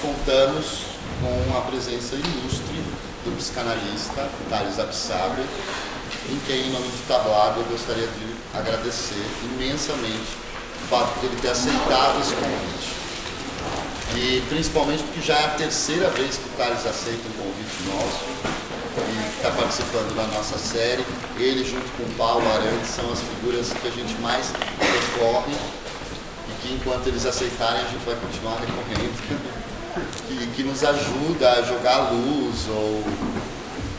contamos com a presença ilustre do psicanalista Thales Absaber, em quem, em nome de Tablado, eu gostaria de agradecer imensamente o fato de ele ter aceitado esse convite. E principalmente porque já é a terceira vez que o Thales aceita um convite nosso e está participando da nossa série. Ele, junto com o Paulo Arantes, são as figuras que a gente mais recorre e que, enquanto eles aceitarem, a gente vai continuar recorrendo. Que nos ajuda a jogar luz ou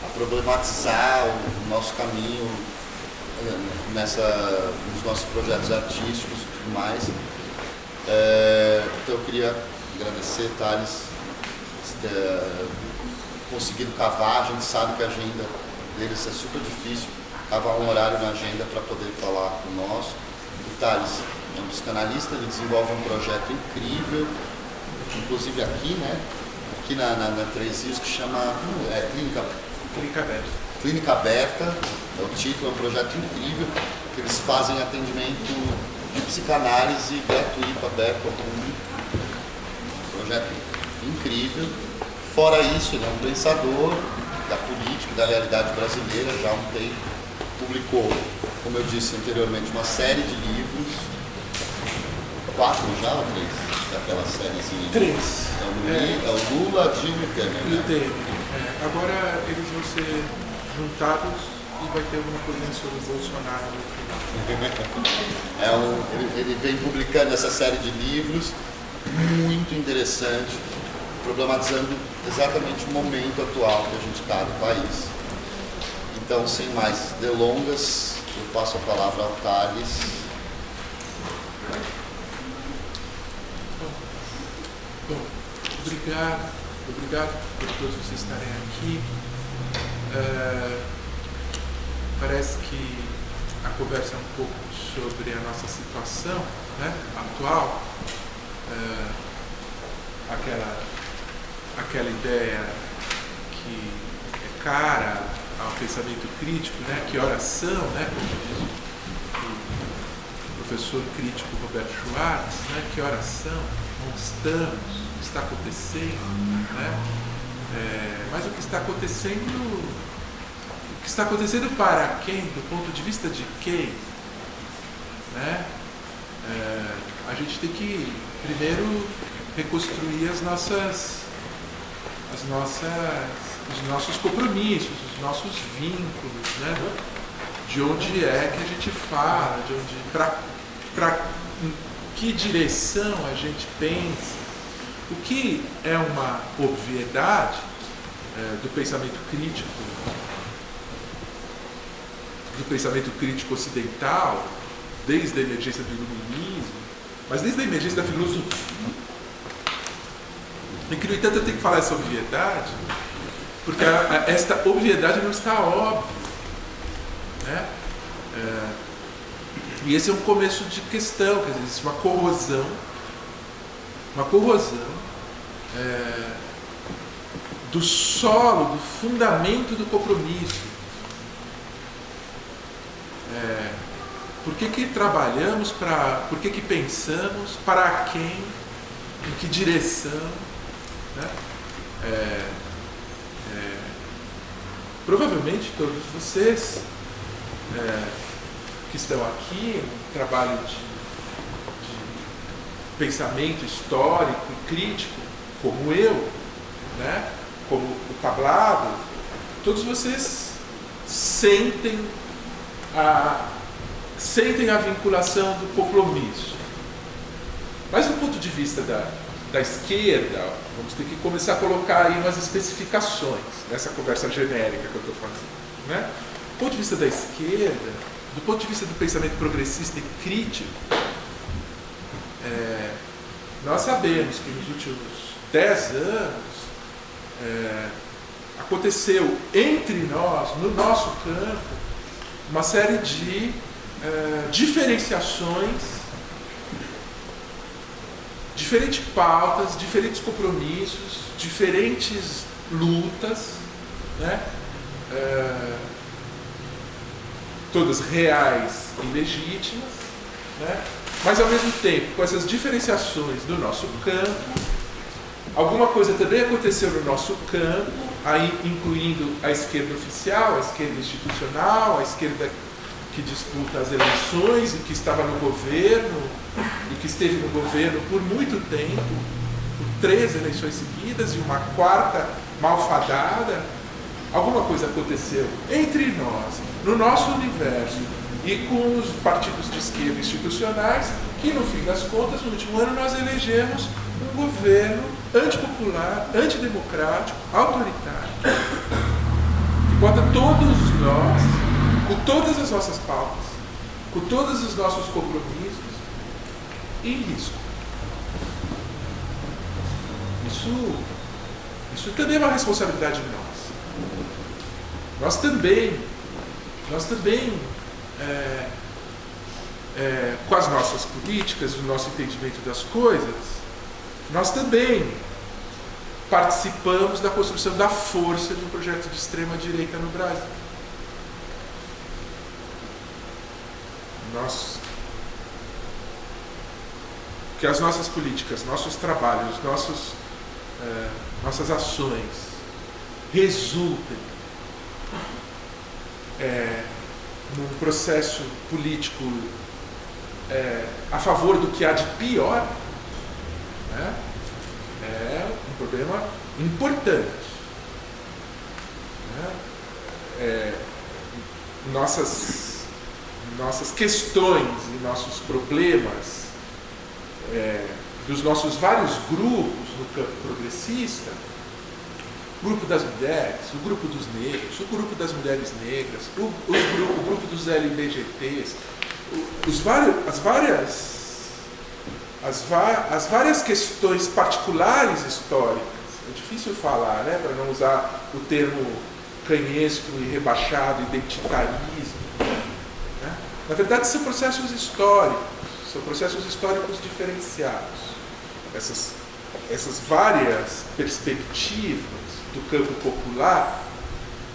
a problematizar o nosso caminho nos nossos projetos artísticos e tudo mais. Então eu queria agradecer, Thales, ter conseguido cavar. A gente sabe que a agenda deles é super difícil, cavar um horário na agenda para poder falar conosco. O Thales é um psicanalista, ele desenvolve um projeto incrível, inclusive aqui, né? Aqui na Três Rios, que chama Clínica Aberta, é o título, é um projeto incrível, que eles fazem atendimento de psicanálise gratuito, aberto ao público. Projeto incrível. Fora isso, ele é um pensador da política, da realidade brasileira, já há um tempo. Publicou, como eu disse anteriormente, uma série de livros. 4 já ou 3? Daquela sériezinha? 3. É o Lula, Dilma e Temer, né? Temer. Agora eles vão ser juntados e vai ter alguma coisa sobre o Bolsonaro no final. Ele vem publicando essa série de livros muito interessante, problematizando exatamente o momento atual que a gente está no país. Então, sem mais delongas, eu passo a palavra ao Thales. Bom, obrigado por todos vocês estarem aqui. Parece que a conversa é um pouco sobre a nossa situação, né, atual. Aquela ideia que é cara ao pensamento crítico, né, que oração, né, como diz o professor crítico Roberto Schwartz, né, que oração, onde estamos, o que está acontecendo, né? Mas o que está acontecendo para quem, do ponto de vista de quem, né? A gente tem que primeiro reconstruir os nossos compromissos, os nossos vínculos, né? De onde é que a gente fala, para que direção a gente pensa. O que é uma obviedade do pensamento crítico ocidental, desde a emergência do iluminismo, mas desde a emergência da filosofia. E que, no entanto, eu tenho que falar essa obviedade, porque esta obviedade não está óbvia, né? E esse é um começo de questão, quer dizer, existe uma corrosão do solo, do fundamento do compromisso. Por que trabalhamos, por que pensamos, para quem, em que direção, né? Provavelmente todos vocês que estão aqui, um trabalho de pensamento histórico e crítico, como eu, né? Como o Tablado, todos vocês sentem a vinculação do compromisso. Mas do ponto de vista da esquerda, vamos ter que começar a colocar aí umas especificações nessa conversa genérica que eu estou fazendo, né? Do ponto de vista da esquerda, do ponto de vista do pensamento progressista e crítico, nós sabemos que nos últimos 10 anos aconteceu entre nós, no nosso campo, uma série de diferenciações, diferentes pautas, diferentes compromissos, diferentes lutas, né? Todas reais e legítimas, né? Mas ao mesmo tempo, com essas diferenciações do nosso campo, Alguma coisa também aconteceu no nosso campo, aí incluindo a esquerda oficial, a esquerda institucional, a esquerda que disputa as eleições e que estava no governo, e que esteve no governo por muito tempo, por 3 eleições seguidas e uma 4ª malfadada. Alguma coisa aconteceu entre nós, no nosso universo, e com os partidos de esquerda institucionais, que no fim das contas, no último ano, nós elegemos um governo antipopular, antidemocrático, autoritário, que bota todos nós, com todas as nossas pautas, com todos os nossos compromissos, em risco. Isso também é uma responsabilidade nossa. Nós também, com as nossas políticas, o nosso entendimento das coisas, nós também participamos da construção da força de um projeto de extrema-direita no Brasil. Que as nossas políticas, nossos trabalhos, nossas ações resultem num processo político a favor do que há de pior, né? É um problema importante, né? Nossas questões e nossos problemas dos nossos vários grupos no campo progressista, o grupo das mulheres, o grupo dos negros, o grupo das mulheres negras, o grupo dos LGBTs, as várias questões particulares históricas. É difícil falar, né, para não usar o termo canhesco e rebaixado, identitarismo, né? Na verdade, são processos históricos diferenciados. Essas várias perspectivas do campo popular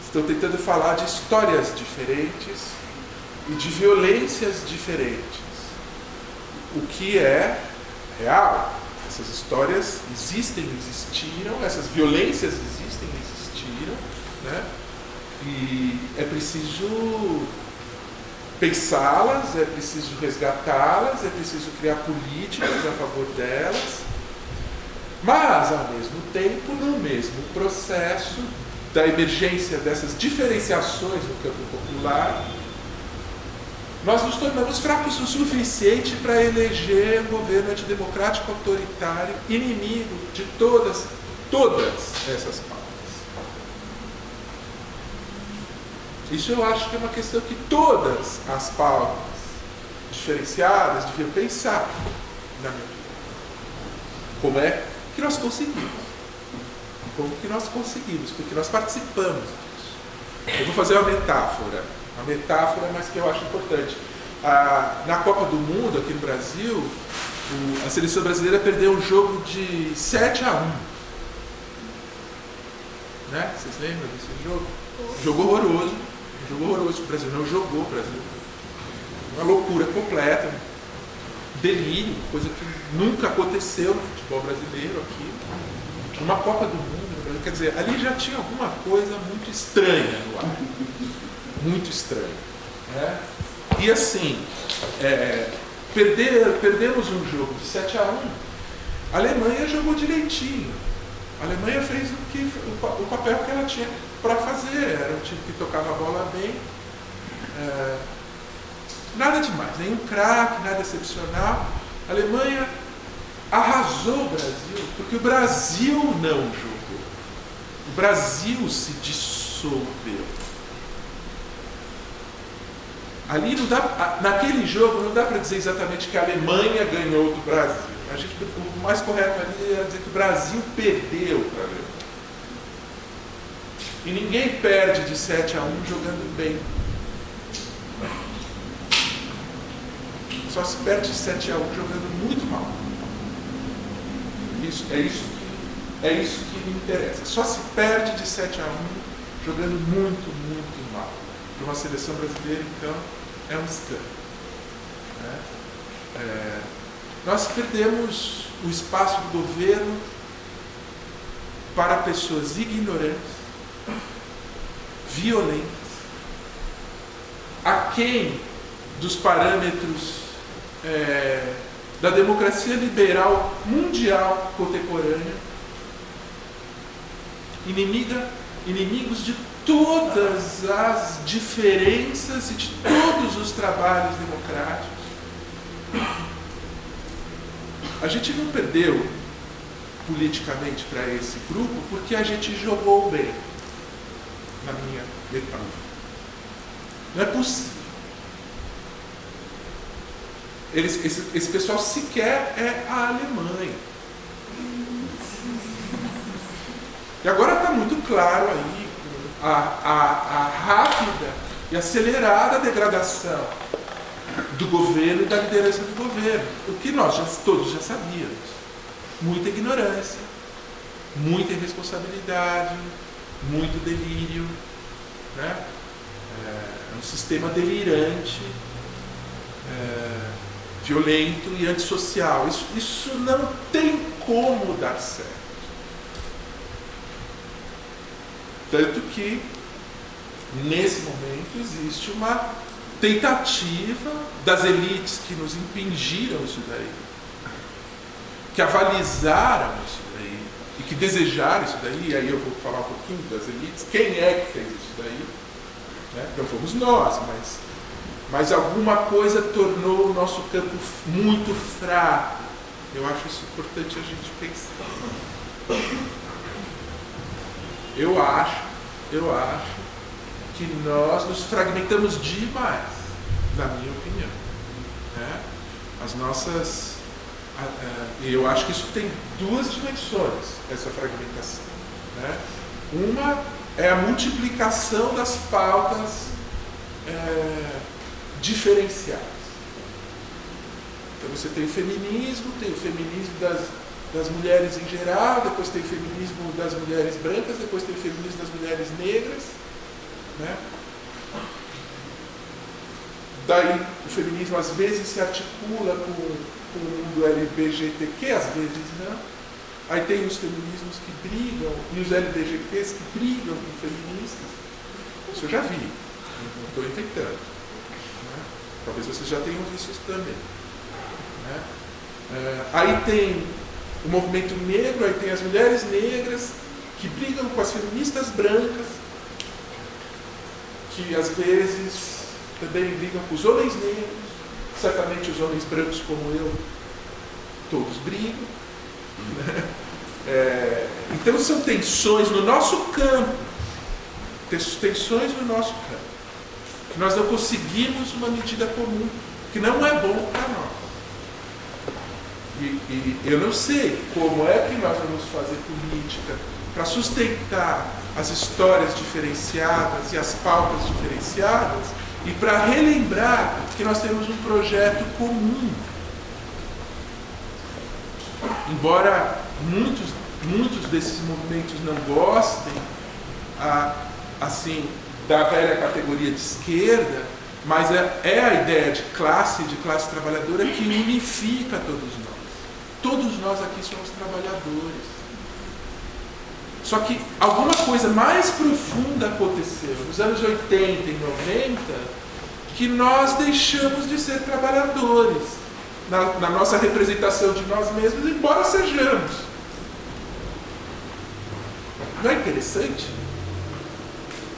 estão tentando falar de histórias diferentes e de violências diferentes. O que é real? Essas histórias existiram, essas violências existiram, né? E é preciso pensá-las, é preciso resgatá-las, é preciso criar políticas a favor delas, mas, ao mesmo tempo, no mesmo processo da emergência dessas diferenciações no campo popular, nós nos tornamos fracos o suficiente para eleger um governo antidemocrático, autoritário, inimigo de todas essas pautas. Isso eu acho que é uma questão que todas as pautas diferenciadas deviam pensar, na minha opinião. Como é que nós conseguimos? Como que nós conseguimos? Porque nós participamos disso. Eu vou fazer uma metáfora, mas que eu acho importante. Na Copa do Mundo, aqui no Brasil, a seleção brasileira perdeu um jogo de 7-1. Né? Vocês lembram desse jogo? Jogo horroroso. O Brasil não jogou, uma loucura completa, delírio, coisa que nunca aconteceu no futebol brasileiro aqui. Uma Copa do Mundo, quer dizer, ali já tinha alguma coisa muito estranha no ar. Muito estranha. Né? E assim, perdemos um jogo de 7-1, a Alemanha jogou direitinho. A Alemanha fez o papel que ela tinha para fazer. Era um time que tocava a bola bem. Nada demais, nenhum craque, nada excepcional. A Alemanha arrasou o Brasil, porque o Brasil não jogou. O Brasil se dissolveu. Ali não dá, naquele jogo não dá para dizer exatamente que a Alemanha ganhou do Brasil. O mais correto ali era dizer que o Brasil perdeu para a Alemanha. E ninguém perde de 7-1 jogando bem. Só se perde de 7-1 jogando muito mal. É isso que me interessa. Só se perde de 7-1 jogando muito, muito mal. Para uma seleção brasileira, então, é um escândalo. Né? Nós perdemos o espaço do governo para pessoas ignorantes, violentas, aquém dos parâmetros da democracia liberal mundial contemporânea, inimigos de todas as diferenças e de todos os trabalhos democráticos. A gente não perdeu politicamente para esse grupo porque a gente jogou bem, na minha metáfora. Não é possível. Esse pessoal sequer é a Alemanha. E agora está muito claro aí a rápida e acelerada degradação do governo e da liderança do governo. O que nós todos já sabíamos. Muita ignorância, muita irresponsabilidade, muito delírio, né? Um sistema delirante, violento e antissocial. Isso não tem como dar certo. Tanto que, nesse momento, existe uma tentativa das elites que nos impingiram isso daí, que avalizaram isso daí, e que desejaram isso daí, e aí eu vou falar um pouquinho das elites, quem é que fez isso daí? Né? Não fomos nós, mas alguma coisa tornou o nosso campo muito fraco. Eu acho isso importante a gente pensar. Eu acho que nós nos fragmentamos demais, na minha opinião. Né? As nossas... eu acho que isso tem duas dimensões, essa fragmentação. Né? Uma é a multiplicação das pautas diferenciais. Então você tem o feminismo das mulheres em geral, depois tem o feminismo das mulheres brancas, depois tem o feminismo das mulheres negras, né? Daí o feminismo às vezes se articula com o mundo LGBTQ, às vezes não. Aí tem os feminismos que brigam, e os LGBTQs que brigam com feministas. Isso eu já vi, não estou inventando. Né? Talvez vocês já tenham visto isso também. Né? Aí tem o movimento negro, aí tem as mulheres negras que brigam com as feministas brancas, que às vezes também brigam com os homens negros, certamente os homens brancos como eu, todos brigam. Né? Então são tensões no nosso campo, que nós não conseguimos uma medida comum, que não é bom para nós. E eu não sei como é que nós vamos fazer política para sustentar as histórias diferenciadas e as pautas diferenciadas e para relembrar que nós temos um projeto comum. Embora muitos desses movimentos não gostem assim, da velha categoria de esquerda, mas é a ideia de classe trabalhadora que unifica todos nós. Todos nós aqui somos trabalhadores. Só que alguma coisa mais profunda aconteceu nos anos 80 e 90 que nós deixamos de ser trabalhadores na nossa representação de nós mesmos, embora sejamos. Não é interessante?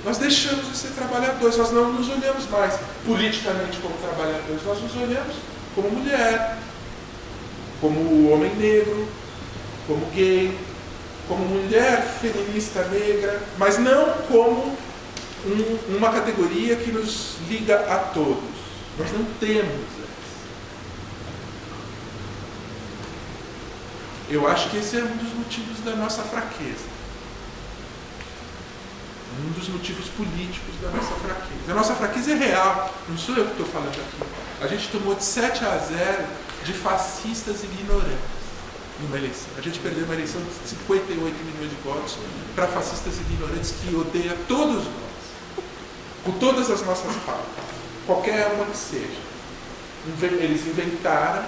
Nós deixamos de ser trabalhadores, nós não nos olhamos mais politicamente como trabalhadores, nós nos olhamos como mulher, como homem negro, como gay, como mulher feminista negra, mas não como uma categoria que nos liga a todos. Nós não temos essa. Eu acho que esse é um dos motivos da nossa fraqueza. Um dos motivos políticos da nossa fraqueza. A nossa fraqueza é real, não sou eu que estou falando aqui. A gente tomou de 7-0 de fascistas ignorantes numa eleição. A gente perdeu uma eleição de 58 milhões de votos para fascistas ignorantes que odeiam todos nós, com todas as nossas pautas, qualquer uma que seja. Eles inventaram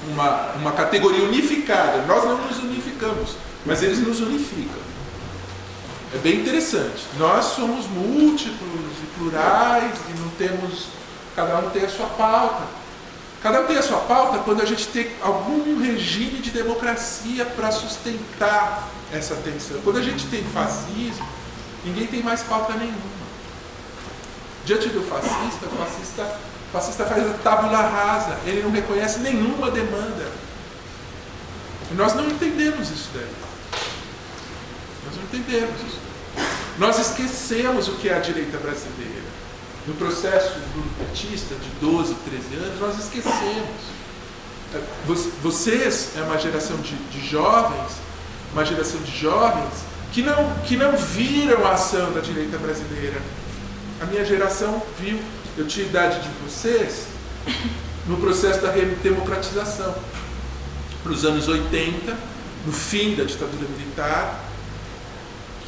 uma categoria unificada. Nós não nos unificamos. mas eles nos unificam. É bem interessante. Nós somos múltiplos e plurais e não temos... Cada um tem a sua pauta. Cada um tem a sua pauta quando a gente tem algum regime de democracia para sustentar essa tensão. Quando a gente tem fascismo, ninguém tem mais pauta nenhuma. Diante do fascista, o fascista faz a tábula rasa. Ele não reconhece nenhuma demanda. E nós não entendemos isso daí. Nós não entendemos isso. Nós esquecemos o que é a direita brasileira. No processo petista de 12, 13 anos, nós esquecemos. Vocês é uma geração de jovens, que não viram a ação da direita brasileira. A minha geração viu, eu tinha a idade de vocês, no processo da redemocratização. Para os anos 80, no fim da ditadura militar,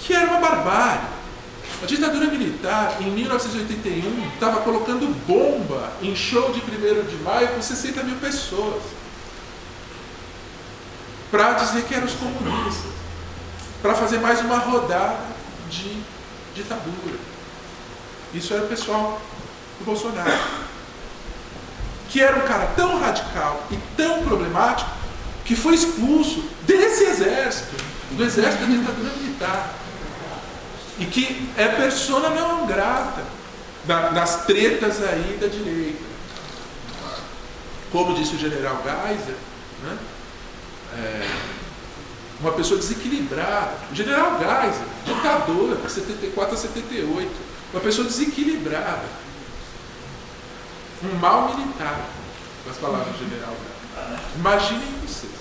que era uma barbárie. A ditadura militar, em 1981, estava colocando bomba em show de 1º de maio com 60 mil pessoas. Para dizer que eram os comunistas. Para fazer mais uma rodada de ditadura. Isso era o pessoal do Bolsonaro. Que era um cara tão radical e tão problemático que foi expulso desse exército, do exército da ditadura militar. E que é persona não grata nas tretas aí da direita. Como disse o general Geisel, né? Uma pessoa desequilibrada. O general Geisel, ditador, de 74 a 78. Uma pessoa desequilibrada. Um mal militar, com as palavras do general Geisel. Imaginem vocês.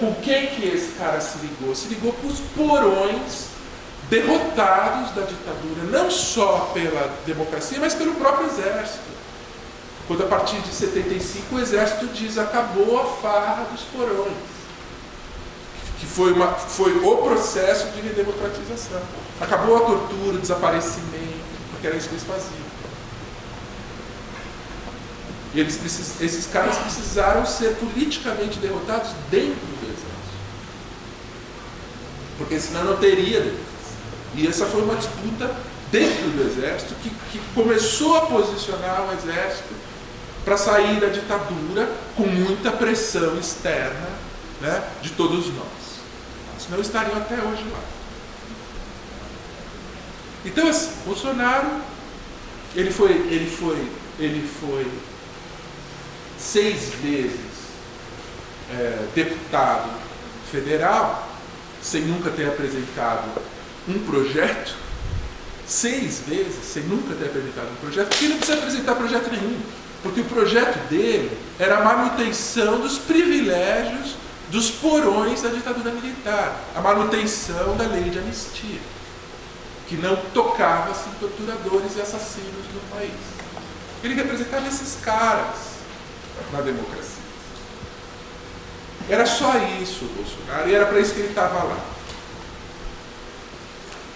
Com quem que esse cara se ligou? Se ligou com os porões derrotados da ditadura, não só pela democracia, mas pelo próprio exército. Quando a partir de 75 o exército diz: acabou a farra dos porões, que foi o processo de redemocratização. Acabou a tortura, o desaparecimento, porque era isso que eles faziam. E esses caras precisaram ser politicamente derrotados dentro do exército. Porque senão não teria democracia. E essa foi uma disputa dentro do exército que começou a posicionar o exército para sair da ditadura com muita pressão externa, né, de todos nós. Senão estariam até hoje lá. Então, assim, Bolsonaro, ele foi 6 vezes deputado federal, sem nunca ter apresentado um projeto. 6 vezes sem nunca ter apresentado um projeto, porque ele não precisa apresentar projeto nenhum, porque o projeto dele era a manutenção dos privilégios dos porões da ditadura militar, a manutenção da lei de anistia, que não tocava-se em torturadores e assassinos no país. Ele representava esses caras na democracia. Era só isso o Bolsonaro, e era para isso que ele estava lá.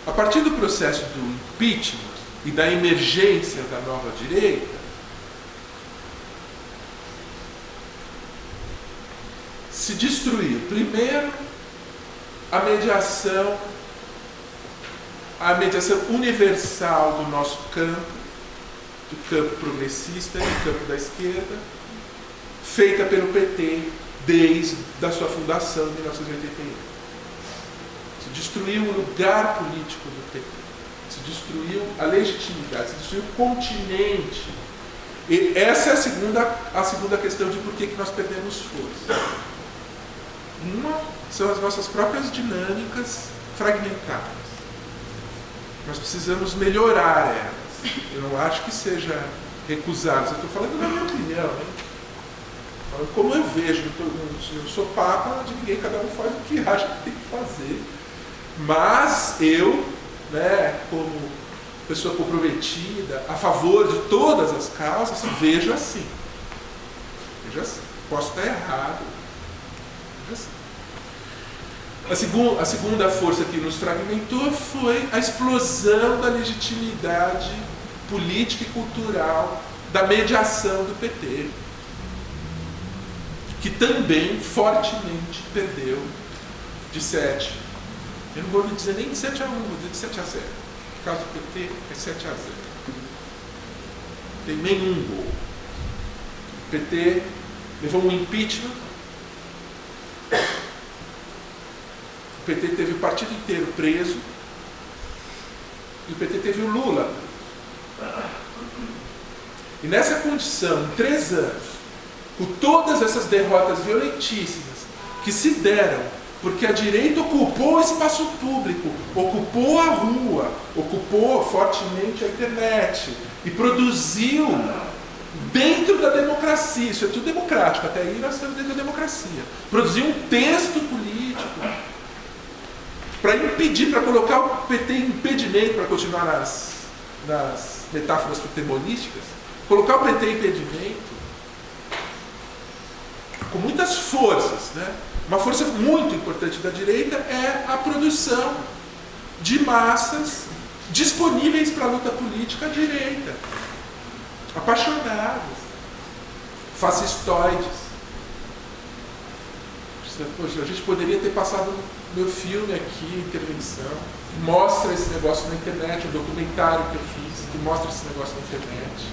A partir do processo do impeachment e da emergência da nova direita, se destruiu, primeiro, a mediação universal do nosso campo, do campo progressista e do campo da esquerda, feita pelo PT desde a sua fundação em 1981. Se destruiu o lugar político do PT, se destruiu a legitimidade, se destruiu o continente. E essa é a segunda questão de por que nós perdemos força. Uma são as nossas próprias dinâmicas fragmentadas. Nós precisamos melhorar elas. Eu não acho que seja recusar. Eu estou falando da minha opinião, hein? Falando como eu vejo. Eu sou papa de ninguém, cada um faz o que acha que tem que fazer. Mas eu, né, como pessoa comprometida, a favor de todas as causas, vejo assim. Vejo assim. Posso estar errado. Vejo assim. A segunda força que nos fragmentou foi a explosão da legitimidade política e cultural da mediação do PT. que também fortemente perdeu de 7. Eu não vou dizer nem de 7-1, vou dizer de 7-0. No caso do PT, é 7-0. Tem nenhum gol. O PT levou um impeachment. O PT teve o partido inteiro preso. E o PT teve o Lula. E nessa condição, em 3 anos, com todas essas derrotas violentíssimas que se deram porque a direita ocupou o espaço público, ocupou a rua, ocupou fortemente a internet e produziu dentro da democracia, isso é tudo democrático, até aí nós estamos dentro da democracia, produziu um texto político para impedir, para colocar o PT em impedimento, para continuar nas metáforas futebolísticas, colocar o PT em impedimento com muitas forças, né? Uma força muito importante da direita é a produção de massas disponíveis para a luta política à direita, apaixonadas, fascistoides. Poxa, a gente poderia ter passado meu filme aqui, intervenção, que mostra esse negócio na internet, um documentário que eu fiz, que mostra esse negócio na internet.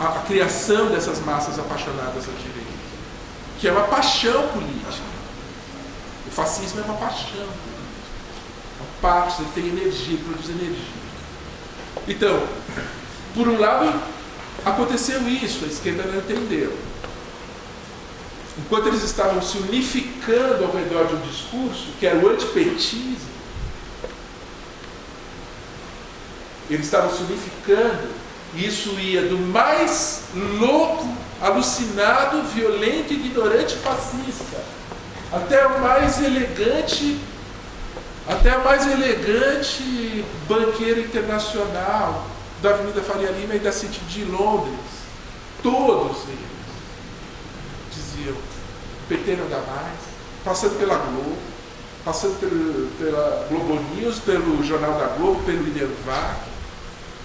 A criação dessas massas apaixonadas à direita, que é uma paixão política. O fascismo é uma paixão política. Uma parte, ele tem energia, ele produz energia. Então, por um lado, aconteceu isso, a esquerda não entendeu. Enquanto eles estavam se unificando ao redor de um discurso, que era o antipetismo, eles estavam se unificando, e isso ia do mais louco, alucinado, violento, ignorante, fascista, até o mais elegante banqueiro internacional da Avenida Faria Lima e da City de Londres. Todos eles diziam: o PT não dá mais, passando pela Globo, passando pela Globo News, pelo Jornal da Globo, pelo Idervac,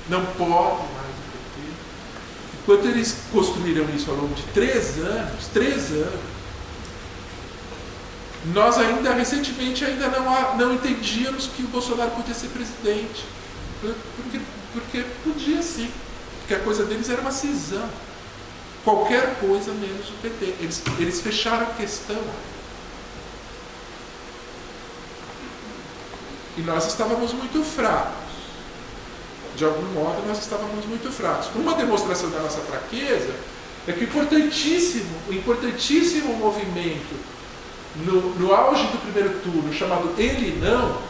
não pode mais. Enquanto eles construíram isso ao longo de 3 anos, nós recentemente não entendíamos que o Bolsonaro podia ser presidente. Porque podia sim. Porque a coisa deles era uma cisão. Qualquer coisa menos o PT. Eles fecharam a questão. E nós estávamos muito fracos. De algum modo, nós estávamos muito fracos. Uma demonstração da nossa fraqueza é que o importantíssimo movimento no auge do primeiro turno, chamado Ele Não,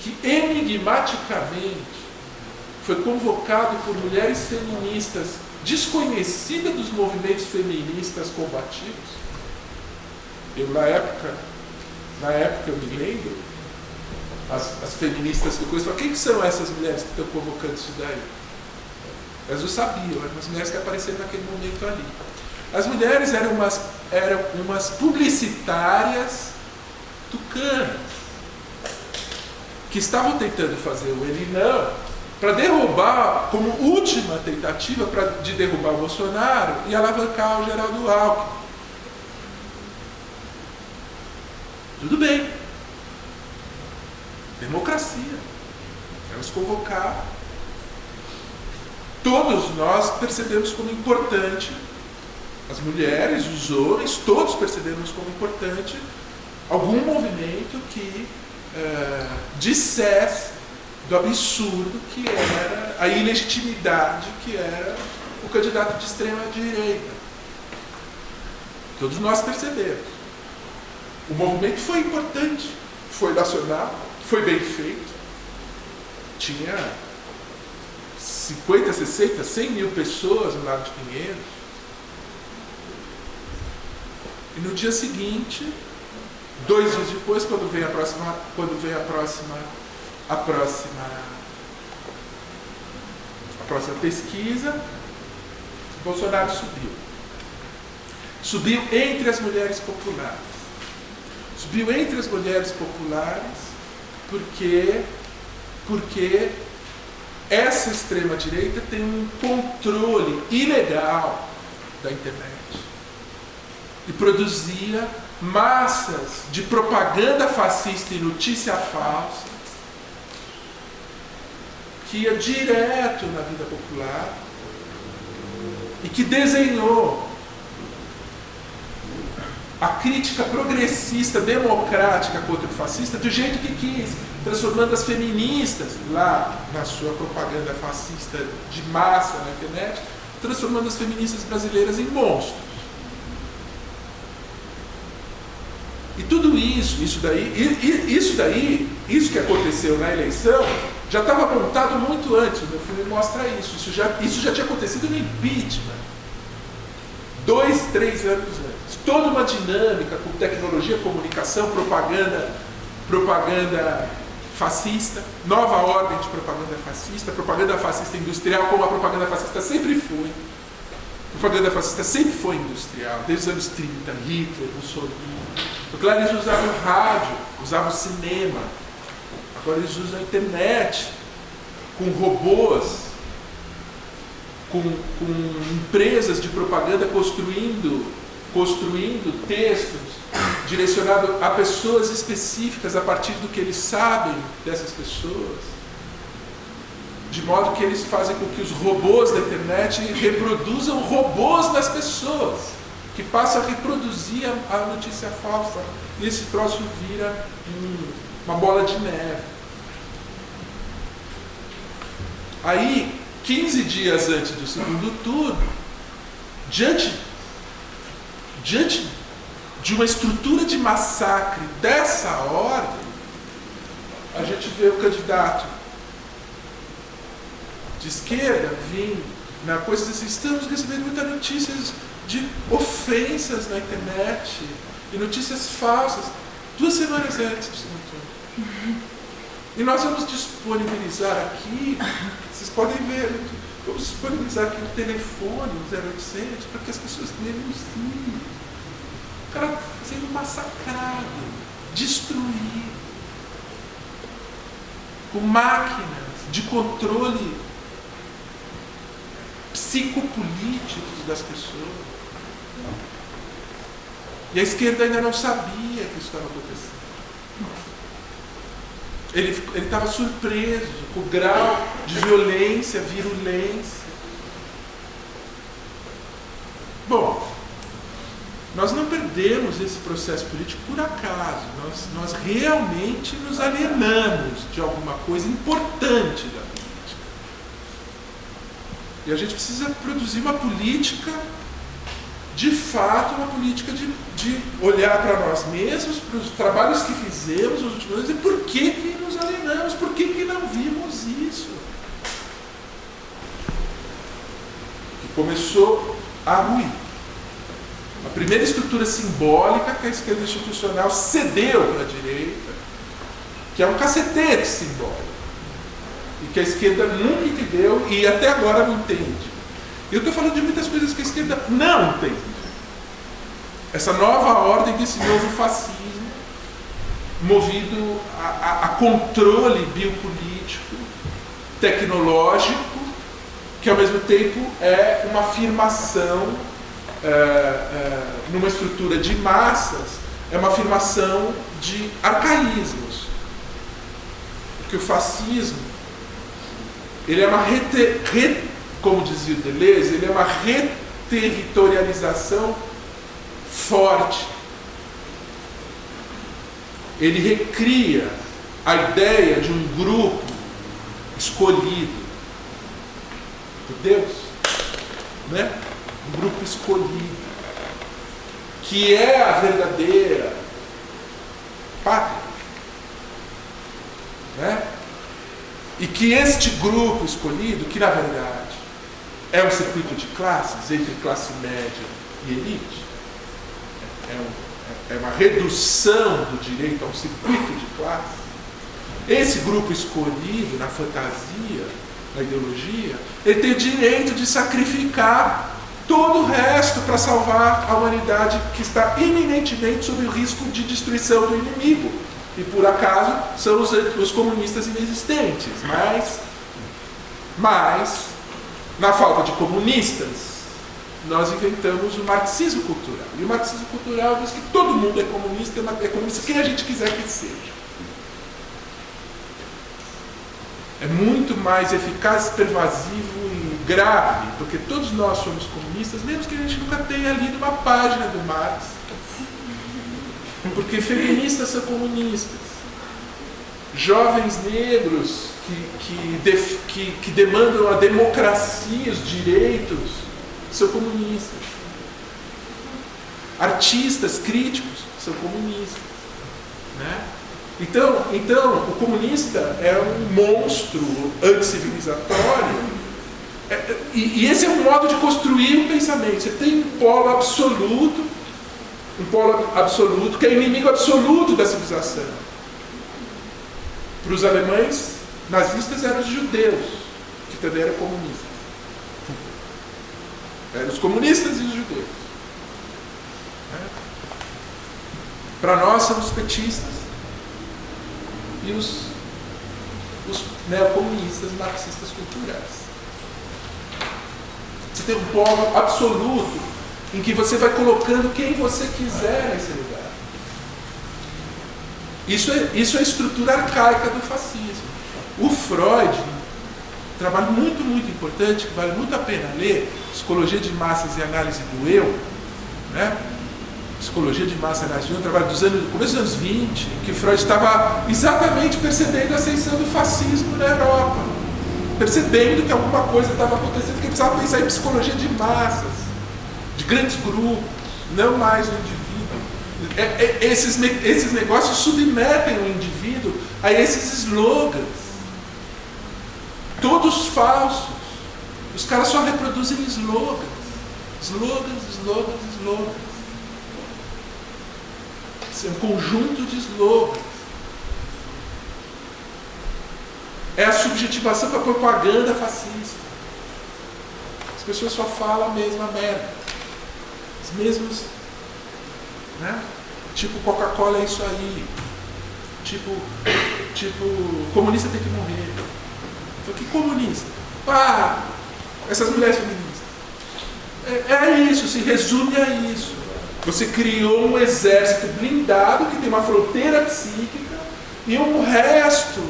que enigmaticamente foi convocado por mulheres feministas desconhecidas dos movimentos feministas combativos. Eu, na época eu me lembro, as feministas que eu conheço, quem que são essas mulheres que estão convocando isso daí? Elas não sabiam, eram umas mulheres que apareceram naquele momento ali. As mulheres eram umas publicitárias tucanas, que estavam tentando fazer o Ele Não, para derrubar, como última tentativa de derrubar o Bolsonaro e alavancar o Geraldo Alckmin. Tudo bem. Democracia. Elas convocaram. Todos nós percebemos como importante, as mulheres, os homens, todos percebemos como importante algum movimento que dissesse do absurdo que era a ilegitimidade que era o candidato de extrema direita. Todos nós percebemos. O movimento foi importante, foi nacional, foi bem feito. Tinha 50, 60, 100 mil pessoas no Largo de Pinheiros. E no dia seguinte, 2 dias depois, quando vem a próxima pesquisa, Bolsonaro subiu. Subiu entre as mulheres populares. Subiu entre as mulheres populares porque essa extrema-direita tem um controle ilegal da internet e produzia massas de propaganda fascista e notícia falsa que ia direto na vida popular e que desenhou a crítica progressista, democrática contra o fascista do jeito que quis, transformando as feministas lá na sua propaganda fascista de massa na internet, transformando as feministas brasileiras em monstros. E tudo isso que aconteceu na eleição, já estava montado muito antes. O meu filme mostra isso. Isso já tinha acontecido no impeachment. 2, 3 anos antes. Toda uma dinâmica com tecnologia, comunicação, propaganda fascista, nova ordem de propaganda fascista industrial, como a propaganda fascista sempre foi. A propaganda fascista sempre foi industrial, desde os anos 30, Hitler, Mussolini. Porque lá eles usavam o rádio, usavam o cinema. Agora eles usam a internet, com robôs, com empresas de propaganda construindo textos direcionados a pessoas específicas a partir do que eles sabem dessas pessoas, de modo que eles fazem com que os robôs da internet reproduzam robôs das pessoas, que passam a reproduzir a notícia falsa, e esse troço vira uma bola de neve. Aí, 15 dias antes do segundo turno, diante de uma estrutura de massacre dessa ordem, a gente vê o candidato de esquerda vindo na coisa assim: estamos recebendo muitas notícias de ofensas na internet e notícias falsas 2 semanas antes do segundo turno. E nós vamos disponibilizar aqui, vocês podem ver, vamos disponibilizar aqui o telefone, o 0800, para que as pessoas denunciem. O cara sendo massacrado, destruído, com máquinas de controle psicopolíticos das pessoas. E a esquerda ainda não sabia que isso estava acontecendo. Ele estava surpreso com o grau de violência, virulência. Bom, nós não perdemos esse processo político por acaso. Nós realmente nos alienamos de alguma coisa importante da política. E a gente precisa produzir uma política, de fato, uma política de olhar para nós mesmos, para os trabalhos que fizemos nos últimos anos, e por que nos alienamos, por que não vimos isso? Que começou a ruir. A primeira estrutura simbólica que a esquerda institucional cedeu para a direita, que é um cacetete simbólico, e que a esquerda nunca entendeu e até agora não entende. Eu estou falando de muitas coisas que a esquerda não entende. Essa nova ordem desse novo fascismo, movido a controle biopolítico, tecnológico, que ao mesmo tempo é uma afirmação, numa estrutura de massas, é uma afirmação de arcaísmos. Porque o fascismo, ele é uma como dizia o Deleuze, ele é uma reterritorialização forte. Ele recria a ideia de um grupo escolhido por Deus, né? Um grupo escolhido, que é a verdadeira pátria, né? E que este grupo escolhido, que na verdade é um circuito de classes entre classe média e elite, é uma redução do direito a um circuito de classe. Esse grupo escolhido na fantasia, na ideologia, ele tem o direito de sacrificar todo o resto para salvar a humanidade, que está iminentemente sob o risco de destruição do inimigo. E por acaso são os comunistas inexistentes, mas Mas, na falta de comunistas, nós inventamos o marxismo cultural. E o marxismo cultural diz que todo mundo é comunista quem a gente quiser que seja. É muito mais eficaz, pervasivo e grave, porque todos nós somos comunistas, mesmo que a gente nunca tenha lido uma página do Marx. Porque feministas são comunistas. Jovens negros que demandam a democracia, os direitos, são comunistas. Artistas, críticos, são comunistas. Né? Então, o comunista é um monstro anticivilizatório. E esse é um modo de construir o pensamento. Você tem um polo absoluto que é inimigo absoluto da civilização. Para os alemães nazistas eram os judeus, que também eram comunistas. Eram os comunistas e os judeus. Para nós são os petistas e os neocomunistas marxistas culturais. Você tem um polo absoluto em que você vai colocando quem você quiser nesse lugar. Isso é a estrutura arcaica do fascismo. O Freud, um trabalho muito, muito importante, que vale muito a pena ler, Psicologia de Massas e Análise do Eu, né? Psicologia de Massa e Análise do Eu, um trabalho do começo dos anos 20, em que o Freud estava exatamente percebendo a ascensão do fascismo na Europa, percebendo que alguma coisa estava acontecendo, que ele precisava pensar em psicologia de massas, de grandes grupos, não mais no indivíduo. Esses negócios submetem o indivíduo a esses slogans, todos falsos. Os caras só reproduzem slogans. É um conjunto de slogans. É a subjetivação para a propaganda fascista. As pessoas só falam a mesma merda. Os mesmos, né? Tipo, Coca-Cola é isso aí. Tipo, comunista tem que morrer. Eu falei, que comunista? Essas mulheres feministas. É isso, se resume a isso. Você criou um exército blindado que tem uma fronteira psíquica e um resto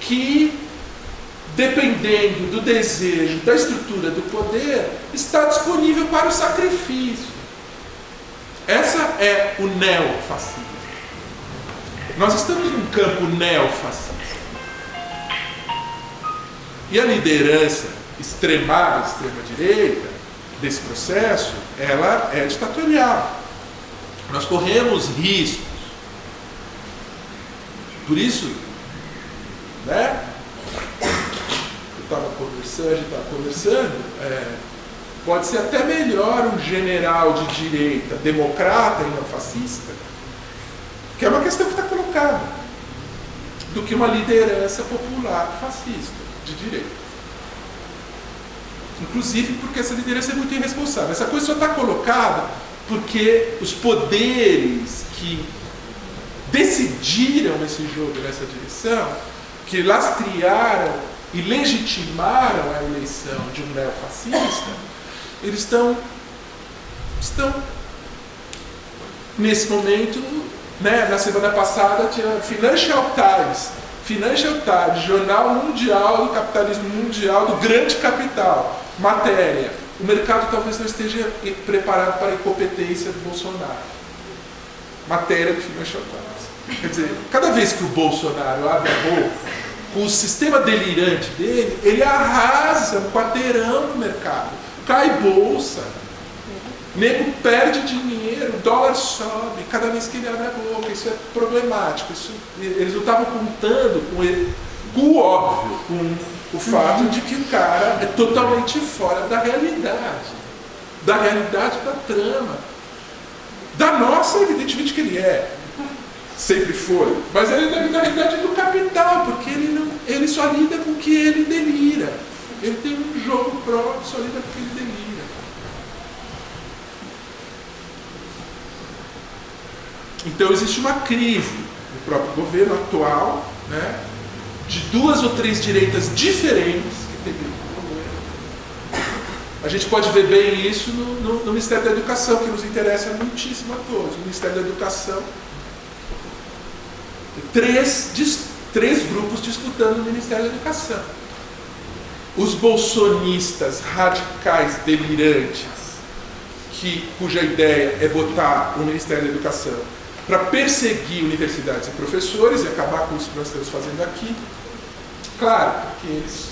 que, dependendo do desejo, da estrutura do poder, está disponível para o sacrifício. Essa é o neofascismo. Nós estamos num campo neofascista. E a liderança extremada, extrema-direita, desse processo, ela é ditatorial. Nós corremos riscos. Por isso, né? A gente estava conversando, pode ser até melhor um general de direita democrata e não fascista, que é uma questão que está colocada, do que uma liderança popular fascista de direita. Inclusive porque essa liderança é muito irresponsável. Essa coisa só está colocada porque os poderes que decidiram esse jogo nessa direção, que lastrearam e legitimaram a eleição de um neofascista, eles estão nesse momento, né? Na semana passada tinha Financial Times, jornal mundial do capitalismo mundial, do grande capital, matéria: o mercado talvez não esteja preparado para a incompetência do Bolsonaro. Matéria do Financial Times. Quer dizer, cada vez que o Bolsonaro abre a boca, com o sistema delirante dele, ele arrasa um quarteirão no mercado. Cai bolsa, nego perde dinheiro, o dólar sobe cada vez que ele abre a boca. Isso é problemático. Eles não estavam contando com o óbvio, com o fato de que o cara é totalmente fora da realidade da trama. Da nossa, evidentemente que ele é, sempre foi, mas ele é da realidade do capital, porque ele só lida com o que ele delira. Ele tem um jogo próprio, só lida com o que ele delira. Então existe uma crise no próprio governo atual, né, de duas ou três direitas diferentes, que tem A gente pode ver bem isso no Ministério da Educação, que nos interessa muitíssimo a todos. O Ministério da Educação, três grupos disputando o Ministério da Educação. Os bolsonistas radicais delirantes, cuja ideia é botar o Ministério da Educação para perseguir universidades e professores e acabar com isso que nós estamos fazendo aqui. Claro, porque eles,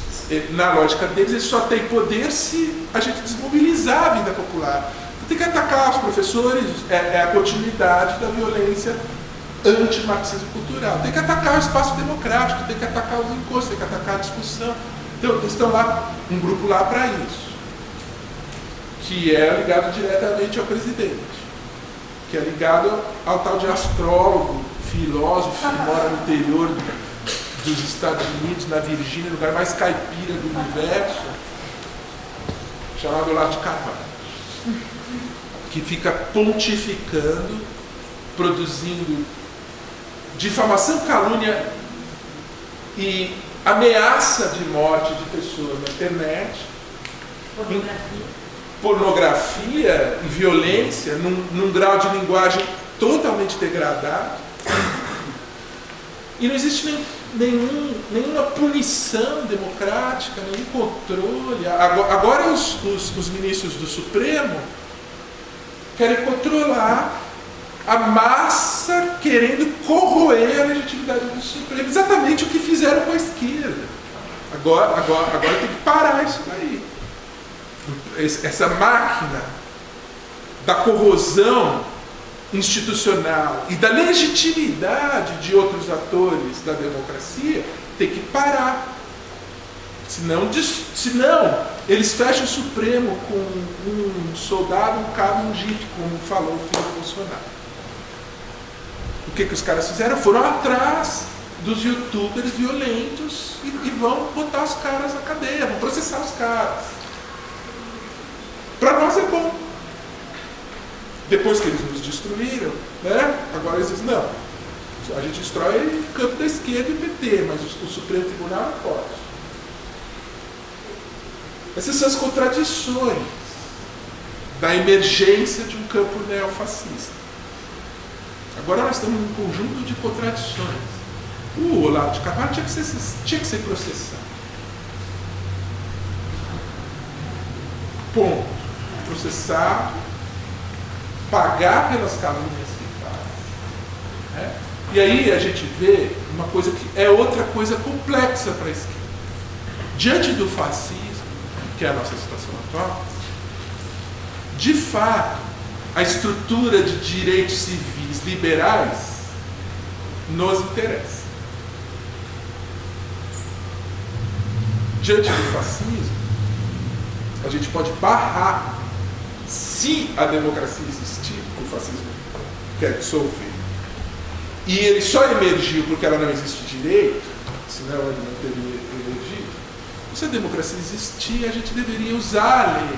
na lógica deles, eles só têm poder se a gente desmobilizar a vida popular. Tem que atacar os professores, é a continuidade da violência anti-marxismo cultural. Tem que atacar o espaço democrático, tem que atacar os encostos, tem que atacar a discussão. Então, estão lá, um grupo lá para isso, que é ligado diretamente ao presidente, que é ligado ao tal de astrólogo, filósofo, que mora no interior dos Estados Unidos, na Virgínia, o lugar mais caipira do universo, chamado Olavo de Carvalho, que fica pontificando, produzindo difamação, calúnia e ameaça de morte de pessoas na internet, pornografia e violência num grau de linguagem totalmente degradado, e não existe nenhuma punição democrática, nenhum controle. Agora os ministros do Supremo querem controlar a massa, querendo corroer a legitimidade do Supremo. Exatamente o que fizeram com a esquerda. Agora tem que parar isso daí. Essa máquina da corrosão institucional e da legitimidade de outros atores da democracia tem que parar. Senão eles fecham o Supremo com um soldado, um cabo, um jipe, como falou o filho do Bolsonaro. O que os caras fizeram? Foram atrás dos youtubers violentos e vão botar os caras na cadeia, vão processar os caras. Para nós é bom. Depois que eles nos destruíram, né? Agora eles dizem, não, a gente destrói o campo da esquerda e o PT, mas o Supremo Tribunal não pode. Essas são as contradições da emergência de um campo neofascista. Agora nós estamos num conjunto de contradições. O Olavo de Carvalho tinha que ser processado. Ponto. Processado, pagar pelas calúnias que faz. Né? E aí a gente vê uma coisa que é outra coisa complexa para a esquerda. Diante do fascismo, que é a nossa situação atual, de fato, a estrutura de direitos civis liberais nos interessa. Diante do fascismo, a gente pode barrar, se a democracia existir, o fascismo quer dissolver. E ele só emergiu porque ela não existe direito, senão ele não teria emergido. Se a democracia existir, a gente deveria usar a lei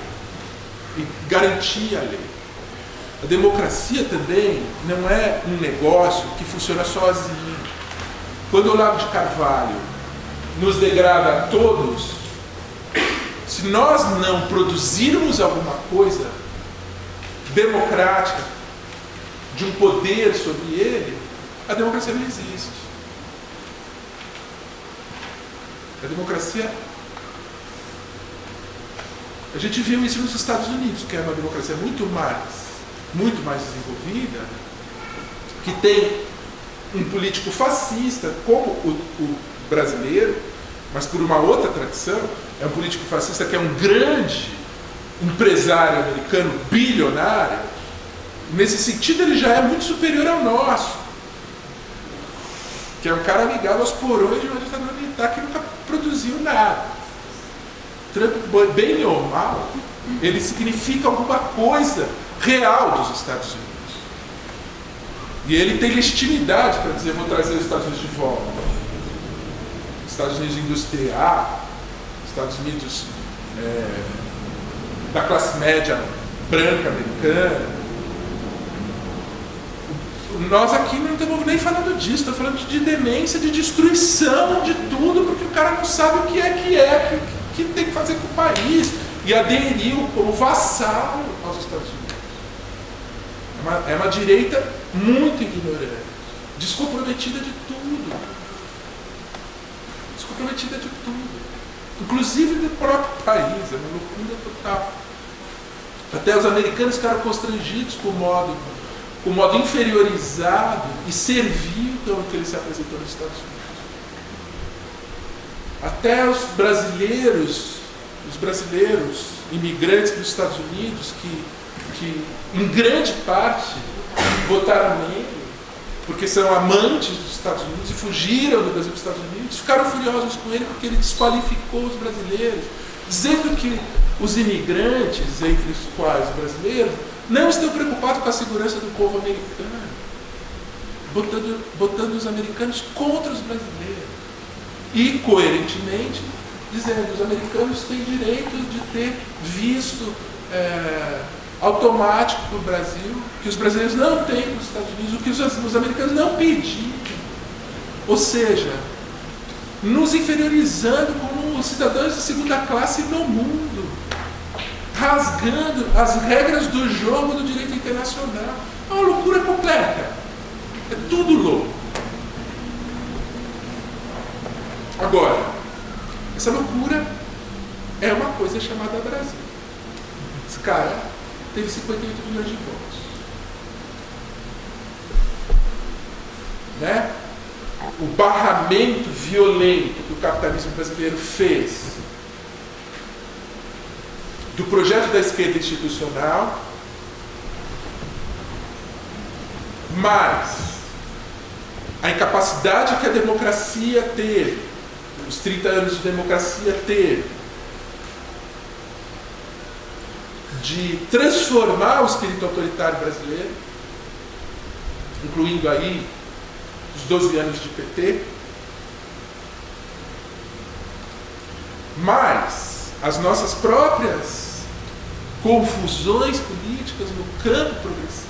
e garantir a lei. A democracia também não é um negócio que funciona sozinho. Quando o Olavo de Carvalho nos degrada a todos, se nós não produzirmos alguma coisa democrática, de um poder sobre ele, a democracia não existe. A democracia... A gente viu isso nos Estados Unidos, que é uma democracia muito mais desenvolvida, que tem um político fascista, como o brasileiro, mas por uma outra tradição. É um político fascista que é um grande empresário americano, bilionário. Nesse sentido, ele já é muito superior ao nosso, que é um cara ligado aos porões de uma ditadura militar que nunca produziu nada. Trump, bem ou mal, ele significa alguma coisa real dos Estados Unidos. E ele tem legitimidade para dizer, vou trazer os Estados Unidos de volta. Estados Unidos industrial, Estados Unidos da classe média branca americana. Nós aqui não estamos nem falando disso, estamos falando de demência, de destruição de tudo, porque o cara não sabe o que tem que fazer com o país. e aderiu como vassalo aos Estados Unidos. É uma direita muito ignorante, descomprometida de tudo. Descomprometida de tudo. Inclusive do próprio país, é uma loucura total. Até os americanos ficaram constrangidos com o modo inferiorizado e servil que ele se apresentou nos Estados Unidos. Até os brasileiros imigrantes para os Estados Unidos, que em grande parte votaram nele, porque são amantes dos Estados Unidos e fugiram do Brasil para os Estados Unidos, ficaram furiosos com ele porque ele desqualificou os brasileiros, dizendo que os imigrantes, entre os quais os brasileiros, não estão preocupados com a segurança do povo americano, botando os americanos contra os brasileiros. E, coerentemente, dizendo que os americanos têm direito de ter visto automático para o Brasil, que os brasileiros não têm para os Estados Unidos, o que os americanos não pediram. Ou seja, nos inferiorizando como cidadãos de segunda classe no mundo, rasgando as regras do jogo do direito internacional. É uma loucura completa. É tudo louco. Agora, essa loucura é uma coisa chamada Brasil. Esse cara teve 58 milhões de votos. Né? O barramento violento que o capitalismo brasileiro fez do projeto da esquerda institucional, mas a incapacidade que a democracia teve, os 30 anos de democracia teve, de transformar o espírito autoritário brasileiro, incluindo aí os 12 anos de PT, mas as nossas próprias confusões políticas no campo progressista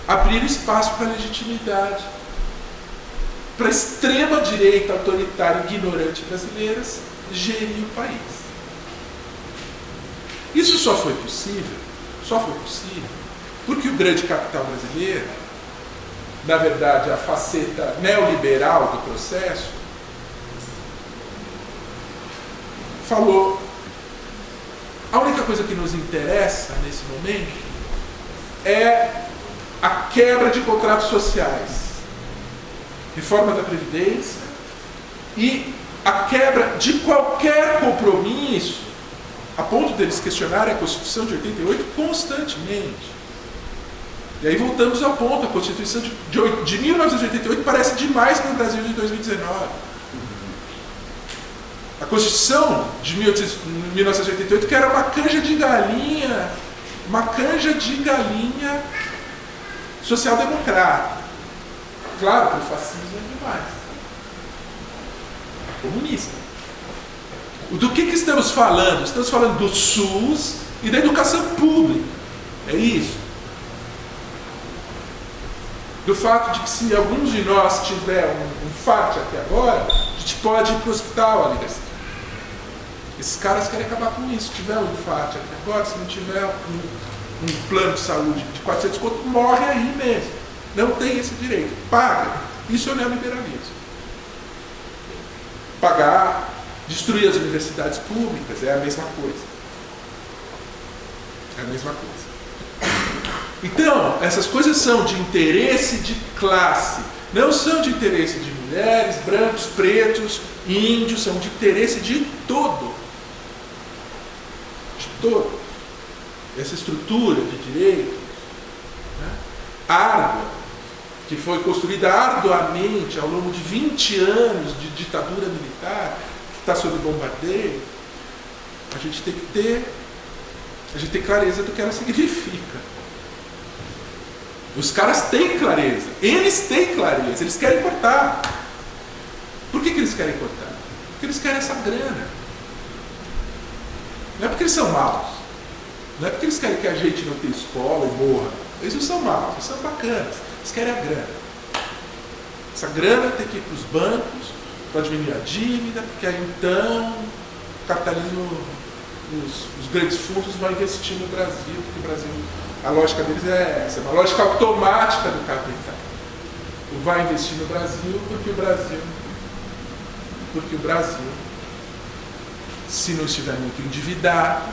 abriram espaço para a legitimidade, para a extrema-direita autoritária e ignorante brasileira gerir o país. Isso só foi possível porque o grande capital brasileiro, na verdade a faceta neoliberal do processo, falou: a única coisa que nos interessa nesse momento é a quebra de contratos sociais, reforma da Previdência e a quebra de qualquer compromisso, a ponto deles questionarem a Constituição de 88 constantemente. E aí voltamos ao ponto: a Constituição de 1988 parece demais no Brasil de 2019. A Constituição de 1988, que era uma canja de galinha social-democrata. Claro que o fascismo é demais. Comunista. Do que estamos falando? Estamos falando do SUS e da educação pública. É isso. Do fato de que, se alguns de nós tiver um infarto aqui agora, a gente pode ir para o hospital ali. Esses caras querem acabar com isso. Se tiver um infarto aqui agora, se não tiver um plano de saúde de 400 conto, morre aí mesmo. Não tem esse direito. Paga. Isso é o neoliberalismo. Pagar, destruir as universidades públicas é a mesma coisa. É a mesma coisa. Então, essas coisas são de interesse de classe, não são de interesse de mulheres, brancos, pretos, índios, são de interesse de todo. De todo. Essa estrutura de direito, né, árdua, que foi construída arduamente ao longo de 20 anos de ditadura militar, que está sob bombardeio, a gente tem que ter clareza do que ela significa. Os caras têm clareza, eles têm clareza, eles querem cortar. Por que eles querem cortar? Porque eles querem essa grana. Não é porque eles são maus, não é porque eles querem que a gente não tenha escola e morra. Eles não são maus, eles são bacanas, eles querem a grana. Essa grana tem que ir para os bancos, para diminuir a dívida, porque aí então o capitalismo, os grandes fundos vão investir no Brasil, porque o Brasil, a lógica deles é essa, é uma lógica automática do capital. Vai investir no Brasil porque o Brasil, se não estiver muito endividado,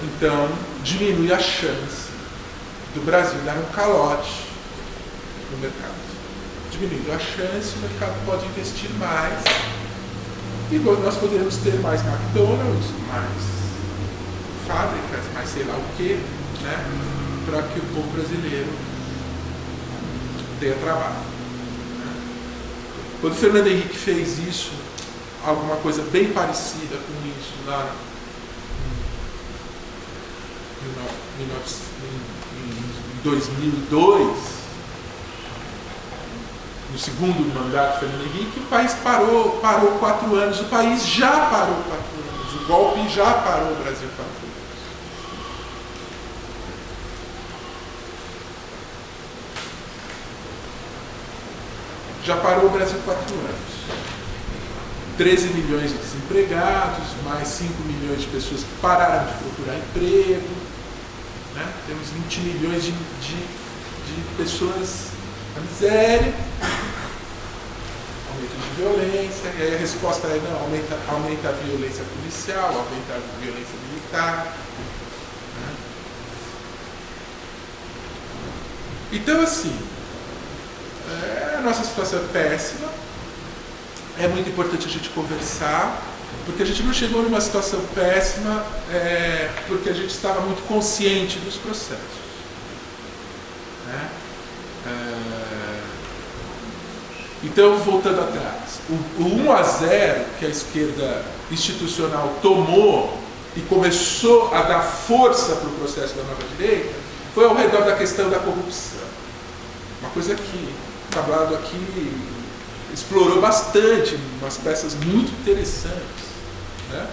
então diminui a chance do Brasil dar um calote no mercado. Diminuindo a chance, o mercado pode investir mais e nós poderemos ter mais McDonald's, mais fábricas, mais sei lá o que, né, para que o povo brasileiro tenha trabalho. Quando o Fernando Henrique fez isso, alguma coisa bem parecida com isso lá em 2002, no segundo mandato do Fernando Henrique, o país parou 4 anos. O país já parou 4 anos. O golpe já parou o Brasil 4 anos. Já parou o Brasil 4 anos. 13 milhões de desempregados, mais 5 milhões de pessoas que pararam de procurar emprego, né? Temos 20 milhões de pessoas na miséria, aumento de violência, e aí a resposta é não, aumenta a violência policial, aumenta a violência militar. Né? Então, assim, a nossa situação é péssima, é muito importante a gente conversar, porque a gente não chegou numa situação péssima porque a gente estava muito consciente dos processos. Né? Então, voltando atrás, o 1-0 que a esquerda institucional tomou e começou a dar força para o processo da nova direita foi ao redor da questão da corrupção. Uma coisa que o Tablado aqui explorou bastante, umas peças muito interessantes, né?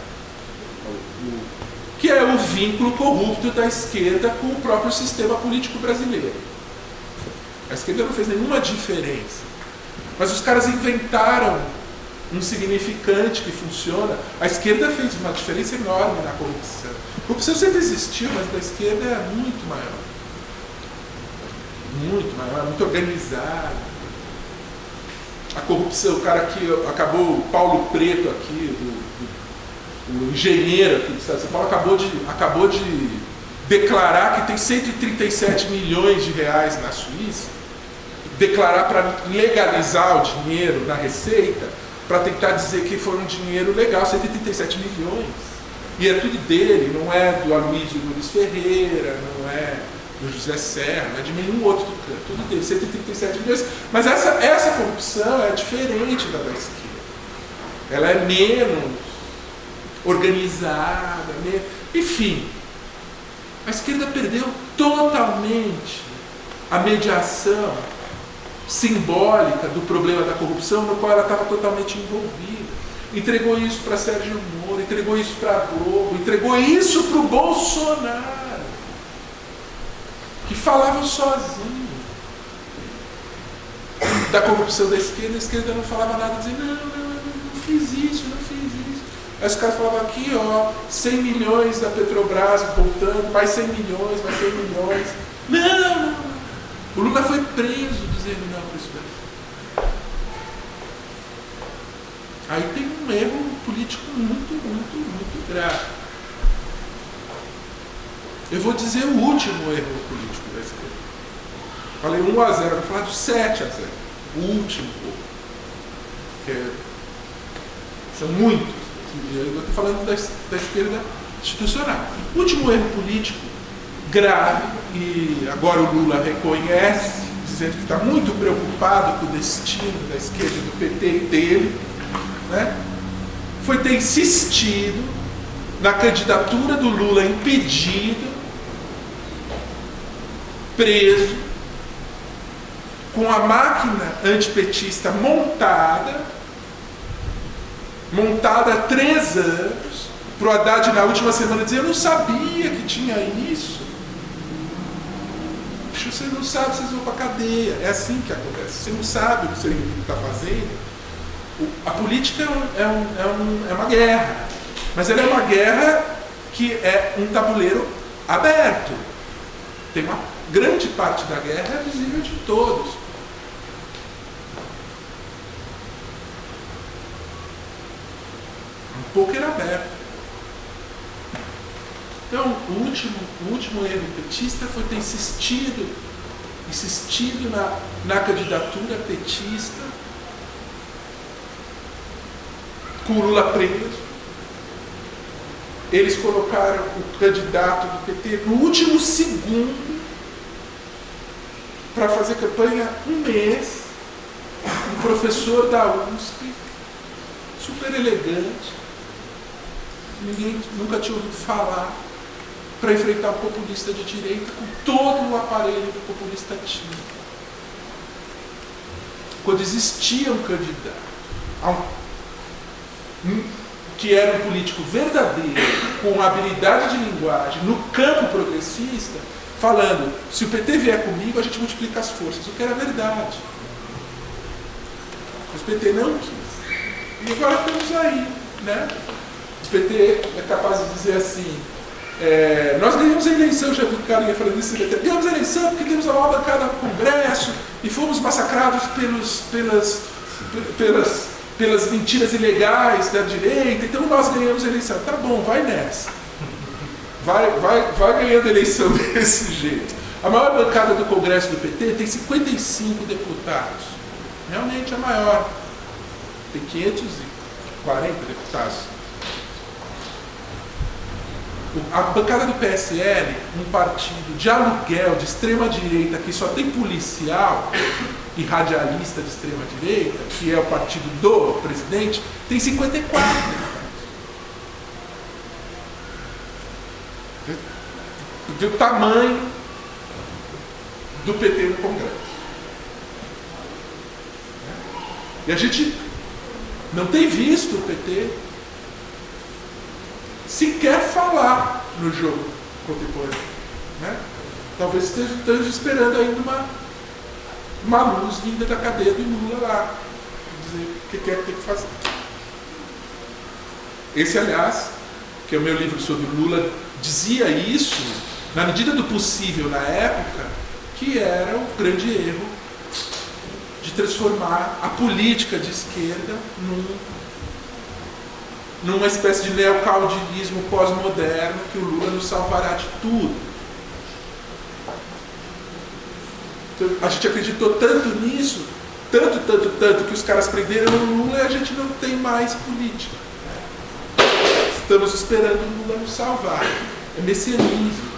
Que é o vínculo corrupto da esquerda com o próprio sistema político brasileiro. A esquerda não fez nenhuma diferença, mas os caras inventaram um significante que funciona. A esquerda fez uma diferença enorme na corrupção. A corrupção sempre existiu, mas da esquerda é muito maior. Muito maior, muito organizada. A corrupção, o cara que acabou, o Paulo Preto aqui, o engenheiro aqui do estado de São Paulo, acabou de declarar que tem 137 milhões de reais na Suíça, declarar para legalizar o dinheiro na Receita, para tentar dizer que foi um dinheiro legal, 137 milhões. E é tudo dele, não é do Aloysio Nunes Ferreira, não é do José Serra, não é de nenhum outro do canto, tudo dele, 137 milhões. Mas essa corrupção é diferente da esquerda. Ela é menos organizada, enfim. A esquerda perdeu totalmente a mediação simbólica do problema da corrupção, no qual ela estava totalmente envolvida. Entregou isso para Sérgio Moro, entregou isso para a Globo, entregou isso para o Bolsonaro, que falava sozinho da corrupção da esquerda. A esquerda não falava nada, dizendo não fiz isso. Aí os caras falavam aqui, 100 milhões da Petrobras voltando, mais 100 milhões, mais 100 milhões. Não. O Lula foi preso dizendo não para isso daí. Aí tem um erro político muito grave. Eu vou dizer o último erro político da esquerda. Falei 1-0, vou falar de 7-0. O último. São muitos. Eu estou falando da esquerda institucional. O último erro político grave, e agora o Lula reconhece, dizendo que está muito preocupado com o destino da esquerda, do PT e dele, né? Foi ter insistido na candidatura do Lula impedido, preso, com a máquina antipetista montada há 3 anos, para o Haddad na última semana dizer: eu não sabia que tinha isso. Você não sabe, vocês vão para a cadeia. É assim que acontece. Você não sabe o que o seu inimigo está fazendo, A política é uma guerra, mas ela é uma guerra que é um tabuleiro aberto. Tem uma grande parte da guerra visível de todos. Um poker aberto. Então, o último erro petista foi ter insistido na candidatura petista, com o Lula preso. Eles colocaram o candidato do PT no último segundo para fazer campanha um mês. Um professor da USP, super elegante, ninguém nunca tinha ouvido falar, para enfrentar um populista de direita com todo o aparelho que o populista tinha. Quando existia um candidato que era um político verdadeiro, com habilidade de linguagem, no campo progressista, falando, se o PT vier comigo, a gente multiplica as forças, o que era verdade. Mas o PT não quis. E agora estamos aí, né? O PT é capaz de dizer assim, nós ganhamos a eleição, já vi o Carinha falando isso, ganhamos a eleição porque temos a maior bancada no Congresso e fomos massacrados pelas mentiras ilegais da direita, então nós ganhamos a eleição. Tá bom, vai nessa. Vai ganhando a eleição desse jeito. A maior bancada do Congresso do PT tem 55 deputados. Realmente a maior. Tem 540 deputados. A bancada do PSL, um partido de aluguel de extrema-direita que só tem policial e radialista de extrema-direita, que é o partido do presidente, tem 54 deputados. Do tamanho do PT no Congresso. E a gente não tem visto o PT sequer falar no jogo contemporâneo. Né? Talvez estejamos esperando ainda uma luz vinda da cadeia do Lula lá. Dizer o que quer ter que fazer. Esse, aliás, que é o meu livro sobre Lula, dizia isso, na medida do possível na época, que era o grande erro de transformar a política de esquerda numa espécie de neocaudilismo pós-moderno que o Lula nos salvará de tudo. Então, a gente acreditou tanto nisso, tanto, que os caras prenderam o Lula e a gente não tem mais política. Estamos esperando o Lula nos salvar. É messianismo.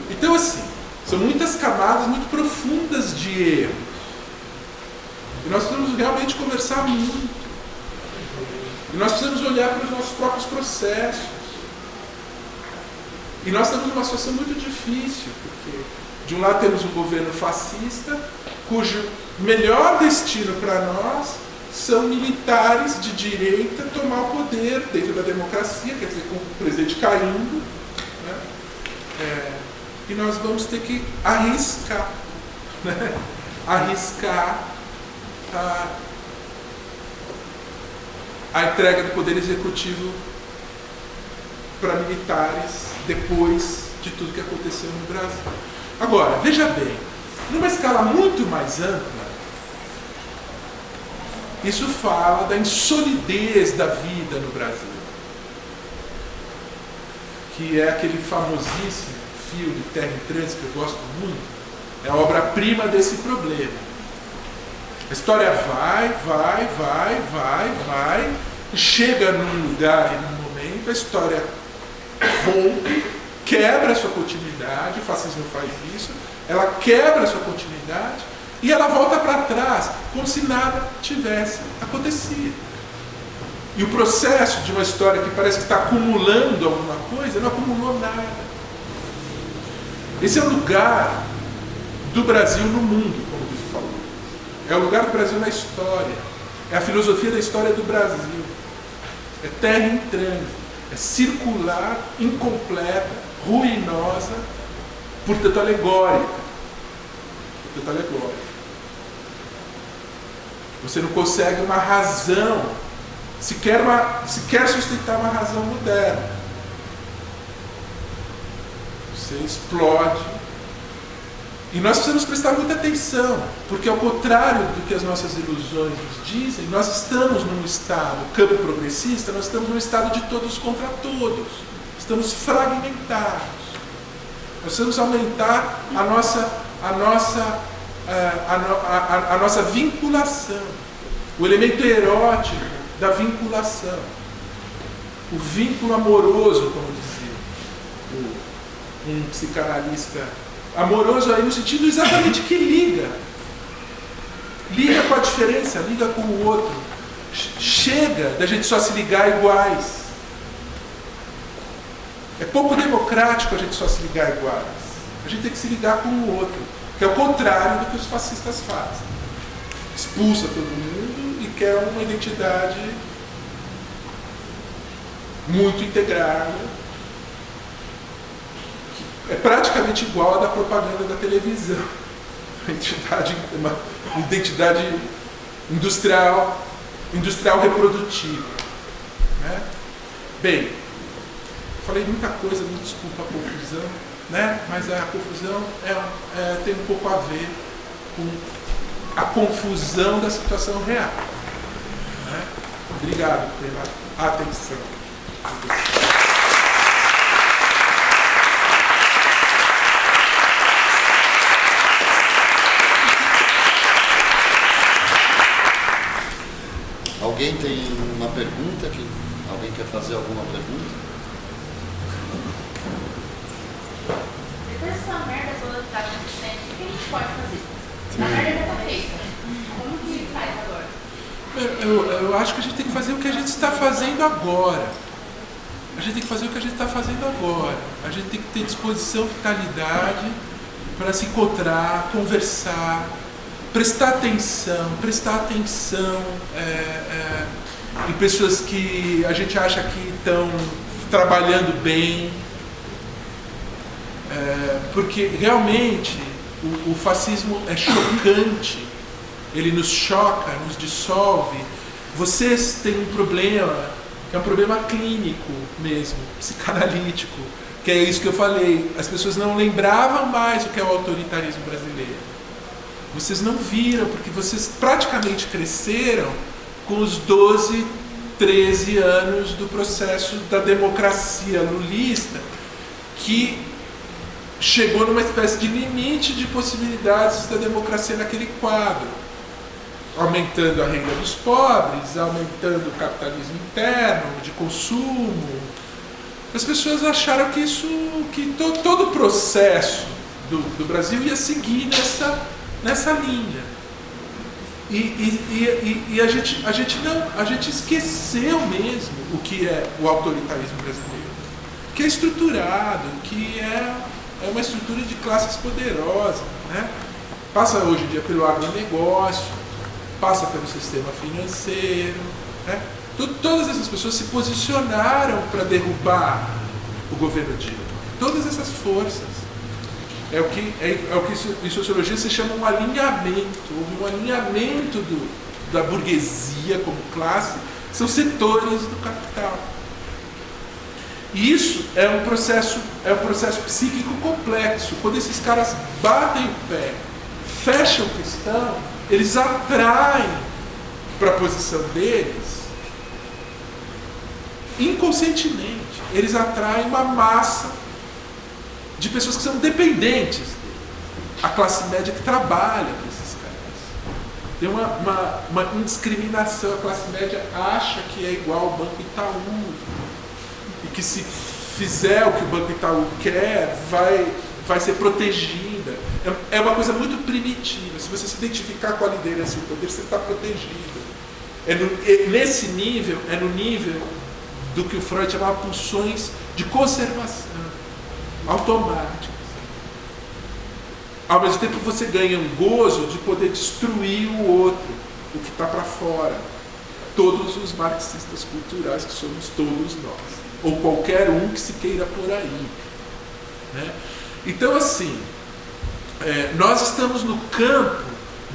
Então, assim, são muitas camadas muito profundas de erro. E nós precisamos realmente conversar muito. E nós precisamos olhar para os nossos próprios processos. E nós estamos numa situação muito difícil, porque de um lado temos um governo fascista, cujo melhor destino para nós são militares de direita tomar o poder dentro da democracia, quer dizer, com o presidente caindo, né? E nós vamos ter que arriscar, né? A entrega do poder executivo para militares depois de tudo que aconteceu no Brasil. Agora, veja bem, numa escala muito mais ampla, isso fala da insolidez da vida no Brasil, que é aquele famosíssimo Fio de Terra em Trânsito, que eu gosto muito, é a obra-prima desse problema. A história vai, chega num lugar e num momento, a história rompe, quebra a sua continuidade, o fascismo faz isso, ela quebra a sua continuidade e ela volta para trás, como se nada tivesse acontecido. E o processo de uma história que parece que está acumulando alguma coisa, não acumulou nada. Esse é o lugar do Brasil no mundo, como você falou. É o lugar do Brasil na história. É a filosofia da história do Brasil. É terra em trânsito. É circular, incompleta, ruinosa, portanto alegórica. Você não consegue uma razão, sequer sustentar uma razão moderna. Você explode. E nós precisamos prestar muita atenção, porque ao contrário do que as nossas ilusões nos dizem, nós estamos num estado, campo progressista, nós estamos num estado de todos contra todos. Estamos fragmentados. Nós precisamos aumentar a nossa vinculação, o elemento erótico da vinculação, o vínculo amoroso, como dizia um psicanalista, amoroso aí no sentido exatamente que liga com a diferença, liga com o outro. Chega da gente só se ligar iguais. É pouco democrático a gente só se ligar iguais. A gente tem que se ligar com o outro, que é o contrário do que os fascistas fazem. Expulsa todo mundo e quer uma identidade muito integrada. É praticamente igual à da propaganda da televisão. Uma identidade industrial reprodutiva. Né? Bem, falei muita coisa, me desculpa a confusão, né? Mas a confusão tem um pouco a ver com a confusão da situação real. Né? Obrigado pela atenção. Alguém tem uma pergunta? Alguém quer fazer alguma pergunta? Depois dessa merda toda que tá acontecendo, o que a gente pode fazer? A merda já tá feita. Como que faz agora? Eu acho que a gente tem que fazer o que a gente está fazendo agora. A gente tem que fazer o que a gente está fazendo agora. A gente tem que ter disposição, vitalidade para se encontrar, conversar, prestar atenção em pessoas que a gente acha que estão trabalhando bem, porque realmente o fascismo é chocante, ele nos choca, nos dissolve. Vocês têm um problema, que é um problema clínico mesmo, psicanalítico, que é isso que eu falei. As pessoas não lembravam mais o que é o autoritarismo brasileiro. Vocês não viram, porque vocês praticamente cresceram com os 12, 13 anos do processo da democracia lulista, que chegou numa espécie de limite de possibilidades da democracia naquele quadro, aumentando a renda dos pobres, aumentando o capitalismo interno, de consumo. As pessoas acharam que todo o processo do Brasil ia seguir nessa linha. E a gente esqueceu mesmo o que é o autoritarismo brasileiro, que é estruturado, que é uma estrutura de classes poderosas, né? Passa hoje em dia pelo agronegócio, passa pelo sistema financeiro, né? Todas essas pessoas se posicionaram para derrubar o governo Dilma. Todas essas forças. É o que em sociologia se chama um alinhamento. Houve um alinhamento da burguesia como classe, são setores do capital. E isso é um processo psíquico complexo. Quando esses caras batem o pé, fecham o cristão, eles atraem para a posição deles, inconscientemente, eles atraem uma massa de pessoas que são dependentes dele. A classe média que trabalha para esses caras. Tem uma indiscriminação. A classe média acha que é igual ao Banco Itaú. E que se fizer o que o Banco Itaú quer, vai ser protegida. É uma coisa muito primitiva. Se você se identificar com a liderança e o poder, você está protegido. Nesse nível, é no nível do que o Freud chamava pulsões de conservação automáticas. Ao mesmo tempo você ganha um gozo de poder destruir o outro, o que está para fora. Todos os marxistas culturais, que somos todos nós, ou qualquer um que se queira por aí, né? Então, assim, nós estamos no campo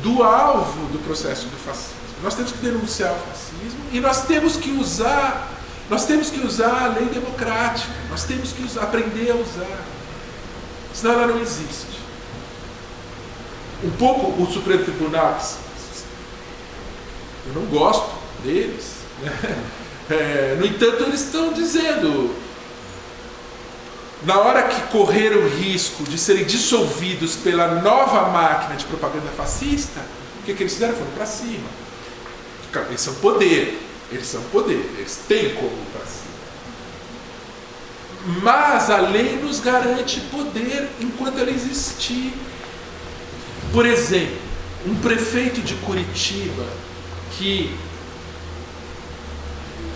do alvo do processo do fascismo. Nós temos que denunciar o fascismo e nós temos que usar a lei democrática, nós temos que aprender a usar, senão ela não existe. Um pouco o Supremo Tribunal, eu não gosto deles, né? No entanto, eles estão dizendo, na hora que correram o risco de serem dissolvidos pela nova máquina de propaganda fascista, o que eles fizeram? Foram para cima. Eles são poder, eles têm como ir para cima. Mas a lei nos garante poder enquanto ela existir. Por exemplo, um prefeito de Curitiba que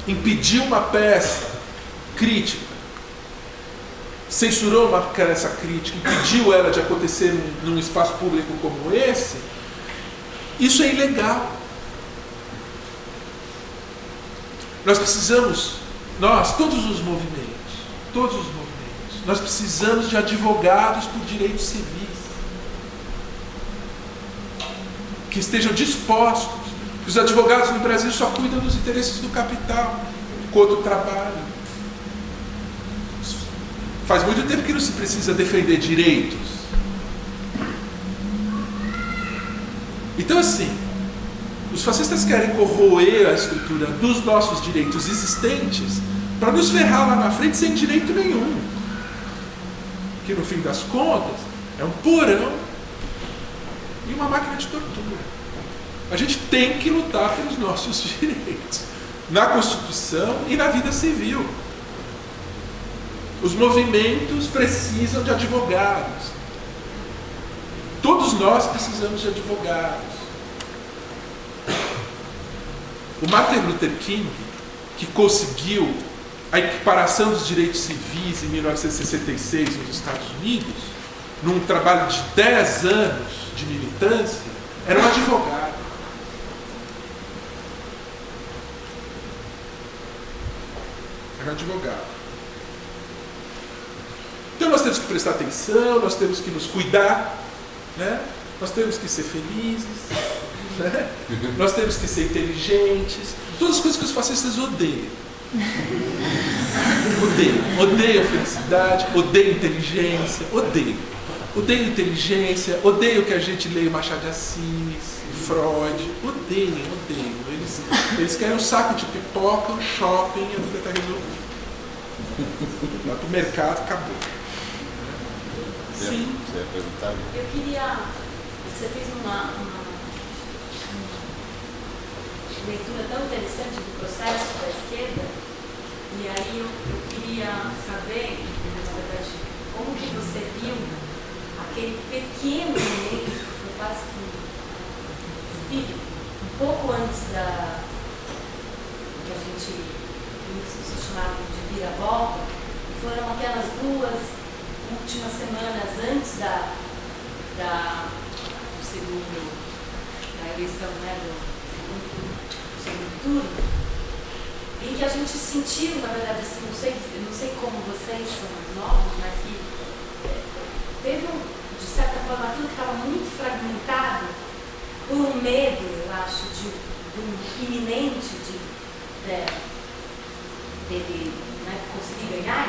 impediu uma peça crítica, censurou uma peça crítica, impediu ela de acontecer num espaço público como esse, isso é ilegal. Nós precisamos, todos os movimentos, nós precisamos de advogados por direitos civis, que estejam dispostos. Os advogados no Brasil só cuidam dos interesses do capital, enquanto o trabalho. Faz muito tempo que não se precisa defender direitos. Então, assim, os fascistas querem corroer a estrutura dos nossos direitos existentes para nos ferrar lá na frente sem direito nenhum. Que no fim das contas é um porão e uma máquina de tortura. A gente tem que lutar pelos nossos direitos na Constituição e na vida civil. Os movimentos precisam de advogados. Todos nós precisamos de advogados. O Martin Luther King, que conseguiu a equiparação dos direitos civis em 1966 nos Estados Unidos, num trabalho de 10 anos de militância, era um advogado. Então nós temos que prestar atenção, nós temos que nos cuidar, né? Nós temos que ser felizes, né? Nós temos que ser inteligentes, todas as coisas que os fascistas odeiam. Odeiam a felicidade, odeiam a inteligência, odeiam que a gente leia Machado de Assis, Freud, odeiam. Eles querem um saco de pipoca, um shopping e a vida está resolvida. Vai pro mercado, acabou. Sim. Você ia perguntar? Eu queria. Você fez uma leitura tão interessante do processo da esquerda, e aí eu queria saber, na verdade, como que você viu aquele pequeno momento que foi quase que um pouco antes da que a gente chamava de vira-volta, foram aquelas 2 últimas semanas antes da eleição, né, do segundo turno, em que a gente sentiu, na verdade, assim, eu não sei como vocês são mais novos, mas que teve, de certa forma, aquilo que estava muito fragmentado por um medo, eu acho, de um iminente dele, né, conseguir ganhar,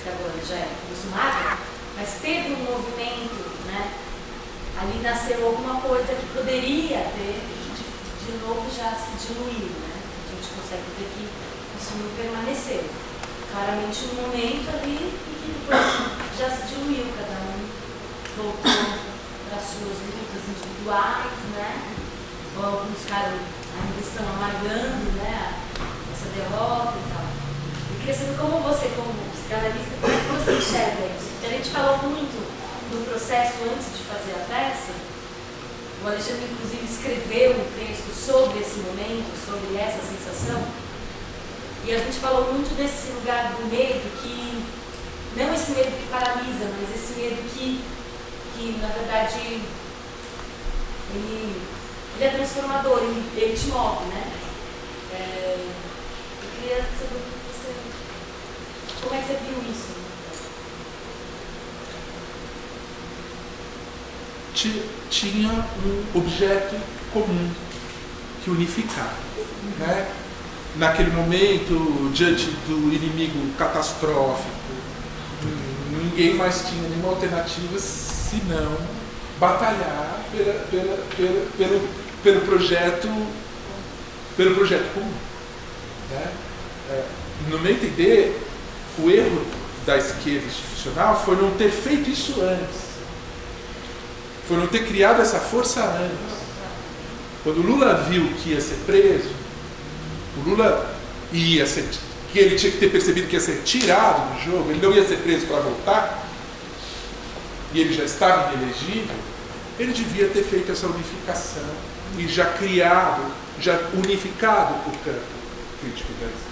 que agora já é consumado, mas teve um movimento, né, ali nasceu alguma coisa que poderia ter, de novo já se diluiu, né? A gente consegue ver que isso não permaneceu. Claramente um momento ali e que depois já se diluiu, cada um voltou para as suas lutas individuais, né? Ou alguns caras ainda estão amargando, né, essa derrota e tal. Eu queria saber como você, como psicanalista, como é que você enxerga isso? Porque a gente falou muito do processo antes de fazer a peça. O Alexandre, inclusive, escreveu um texto sobre esse momento, sobre essa sensação. E a gente falou muito desse lugar do medo, que não esse medo que paralisa, mas esse medo que na verdade, ele é transformador, ele te move, né? Eu queria saber como é que você viu isso? Tinha um objeto comum, que unificar, né? Naquele momento, diante do inimigo catastrófico, ninguém mais tinha nenhuma alternativa senão batalhar pelo projeto comum, né? No meu entender, o erro da esquerda institucional foi não ter feito isso antes, foi não ter criado essa força antes. Quando o Lula viu que ia ser preso, o Lula que ele tinha que ter percebido que ia ser tirado do jogo, ele não ia ser preso para voltar, e ele já estava inelegível, ele devia ter feito essa unificação e já unificado o campo crítico da esquerda.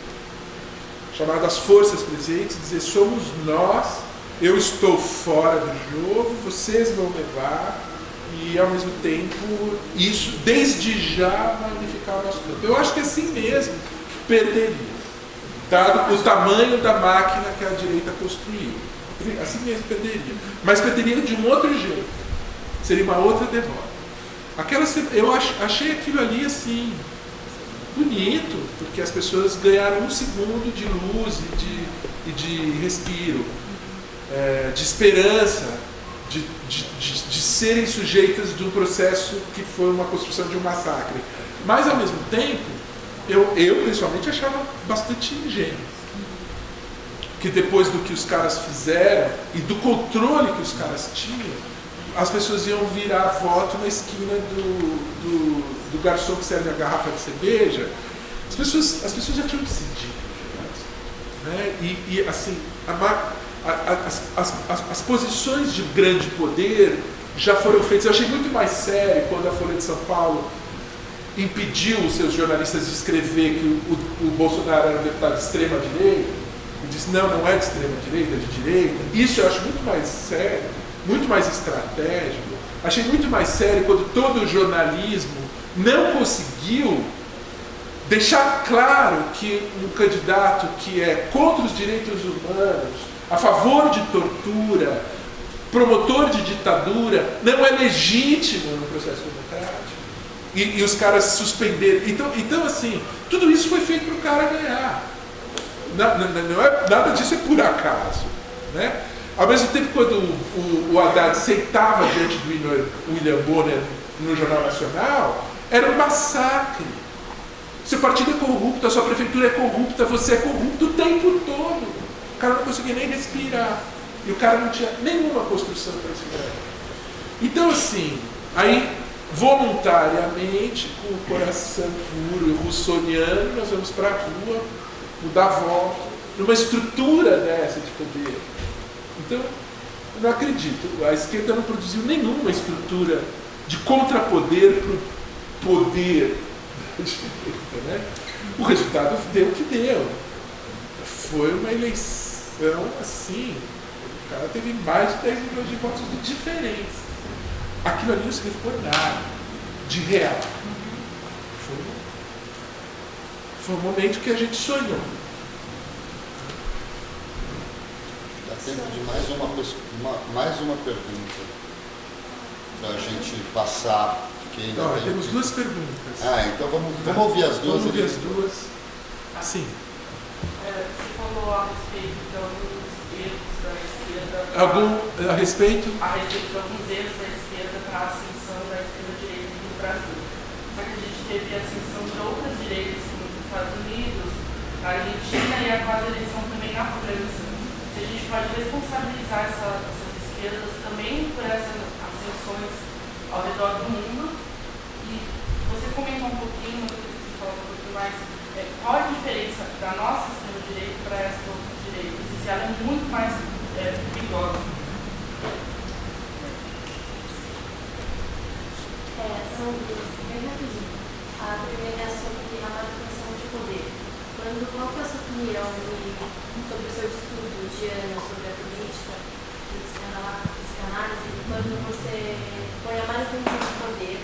Chamar das forças presentes, dizer, somos nós, eu estou fora do jogo, vocês vão levar, e ao mesmo tempo, isso desde já vai unificar o nosso campo. Eu acho que assim mesmo perderia, dado o tamanho da máquina que a direita construiu. Assim mesmo perderia. Mas perderia de um outro jeito. Seria uma outra derrota. Eu achei aquilo ali assim, bonito, porque as pessoas ganharam 1 segundo de luz e de respiro, de esperança, de serem sujeitas de um processo que foi uma construção de um massacre. Mas, ao mesmo tempo, eu pessoalmente achava bastante ingênuo. Que depois do que os caras fizeram e do controle que os caras tinham, as pessoas iam virar voto na esquina do garçom que serve a garrafa de cerveja. As pessoas já tinham decidido, né? E assim, as posições de grande poder já foram feitas. Eu achei muito mais sério quando a Folha de São Paulo impediu os seus jornalistas de escrever que o Bolsonaro era um deputado de extrema-direita, e disse, não é de extrema-direita, é de direita. Isso eu acho muito mais sério, muito mais estratégico. Achei muito mais sério quando todo o jornalismo não conseguiu deixar claro que um candidato que é contra os direitos humanos, a favor de tortura, promotor de ditadura, não é legítimo no processo democrático. E os caras suspenderam. Então, assim, tudo isso foi feito para o cara ganhar. Nada disso é por acaso, né? Ao mesmo tempo, quando o Haddad sentava diante do William Bonner no Jornal Nacional, era um massacre. Seu partido é corrupto, a sua prefeitura é corrupta, você é corrupto o tempo todo. O cara não conseguia nem respirar. E o cara não tinha nenhuma construção para respirar. Então, assim, aí, voluntariamente, com o coração puro e russoniano, nós vamos para a rua, mudar voto, numa estrutura dessa de poder. Então, eu não acredito. A esquerda não produziu nenhuma estrutura de contrapoder para o poder da direita, né? O resultado deu o que deu. Foi uma eleição assim. O cara teve mais de 10 milhões de votos de diferença. Aquilo ali não significou nada de real. Foi um momento que a gente sonhou. Dá tempo de mais uma pergunta para a gente passar. Não, temos 2 perguntas. Então vamos ouvir as duas. Vamos ouvir as duas. Sim. Você falou a respeito de alguns erros da esquerda. A respeito de alguns erros da esquerda para a ascensão da esquerda-direita no Brasil. Só que a gente teve a ascensão de outras direitas nos Estados Unidos, na Argentina e a quase eleição também na França. Se a gente pode responsabilizar essas esquerdas também por essas ascensões ao redor do mundo. E você comentou um pouquinho, você falou um pouquinho mais, qual a diferença da nossa extrema-direita para essa outra direita? E se ela é muito mais perigosa? São duas, bem rapidinho. A primeira é sobre a manipulação de poder. Qual que é a sua opinião sobre o seu estudo de anos sobre a política e psicanálise, quando você põe a manutenção de poder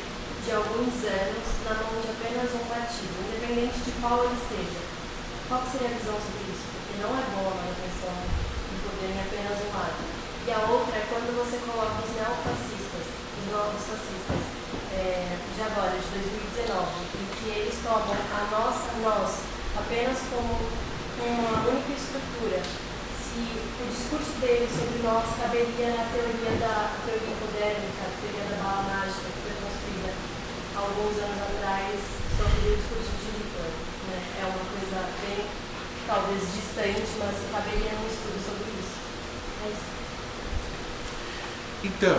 de alguns anos na mão de apenas um partido, independente de qual ele seja? Qual seria a visão sobre isso? Porque não é boa a manutenção do poder em apenas um lado. E a outra é quando você coloca os neofascistas, os dos novos fascistas, de agora, de 2019, em que eles tomam nós, apenas como uma única estrutura, se o discurso deles sobre nós caberia na teoria hipodérmica, a teoria da bala mágica, que foi construída há alguns anos atrás sobre o discurso de Hitler, né? É uma coisa bem, talvez, distante, mas caberia um estudo sobre isso. É isso. Então,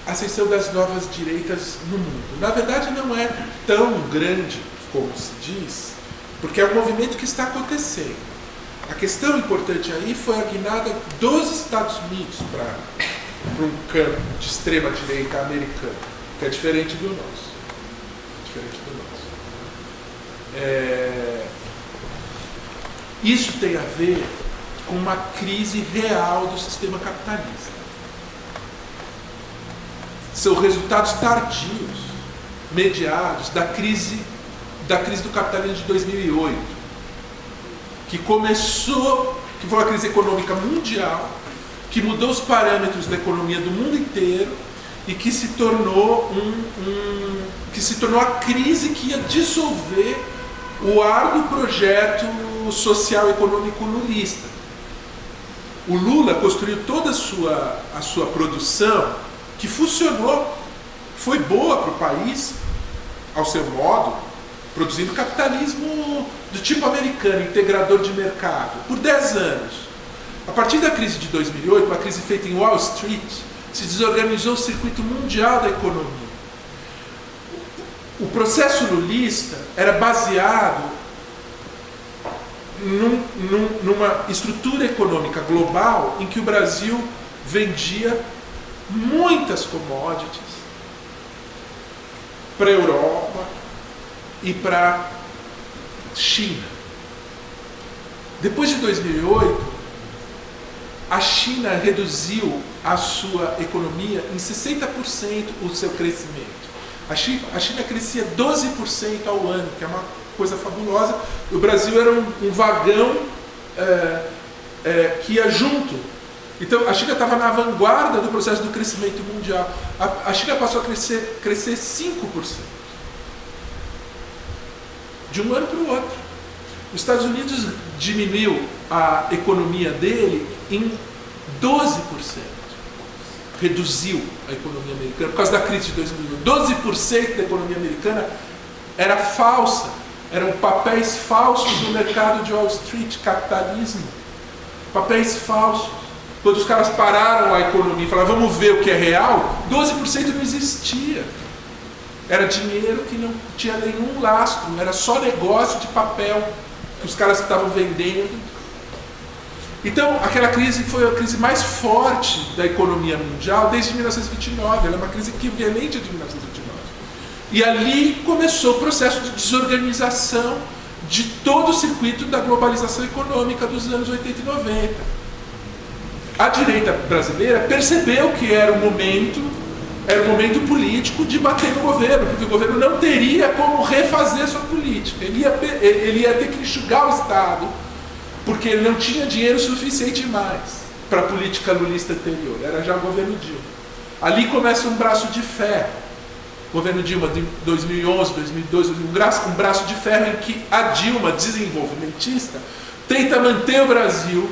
a ascensão das novas direitas no mundo. Na verdade, não é tão grande como se diz, porque é um movimento que está acontecendo. A questão importante aí foi a guinada dos Estados Unidos para um campo de extrema-direita americano, que é diferente do nosso. Isso tem a ver com uma crise real do sistema capitalista. São resultados tardios, mediados, da crise do capitalismo de 2008, que foi uma crise econômica mundial, que mudou os parâmetros da economia do mundo inteiro e que se tornou a crise que ia dissolver o árduo projeto social econômico lulista. O Lula construiu toda a sua produção, que funcionou, foi boa para o país, ao seu modo, produzindo capitalismo do tipo americano, integrador de mercado, por 10 anos. A partir da crise de 2008, uma crise feita em Wall Street, se desorganizou o circuito mundial da economia. O processo lulista era baseado numa estrutura econômica global em que o Brasil vendia muitas commodities para a Europa e para a China. Depois de 2008, a China reduziu a sua economia em 60% o seu crescimento. A China crescia 12% ao ano, que é uma coisa fabulosa. O Brasil era um vagão que ia junto. Então, a China estava na vanguarda do processo do crescimento mundial. A China passou a crescer 5%. De um ano para o outro. Os Estados Unidos diminuiu a economia dele em 12%. Reduziu a economia americana por causa da crise de 2008. 12% da economia americana era falsa. Eram papéis falsos no mercado de Wall Street, capitalismo. Papéis falsos. Quando os caras pararam a economia e falaram, vamos ver o que é real, 12% não existia. Era dinheiro que não tinha nenhum lastro, era só negócio de papel que os caras estavam vendendo. Então, aquela crise foi a crise mais forte da economia mundial desde 1929. Ela é uma crise equivalente de 1929. E ali começou o processo de desorganização de todo o circuito da globalização econômica dos anos 80 e 90. A direita brasileira percebeu que era um momento político de bater no governo, porque o governo não teria como refazer sua política. Ele ia ter que enxugar o Estado, porque ele não tinha dinheiro suficiente mais para a política lulista anterior. Era já o governo Dilma. Ali começa um braço de ferro. O governo Dilma de 2011, 2012, um braço de ferro em que a Dilma, desenvolvimentista, tenta manter o Brasil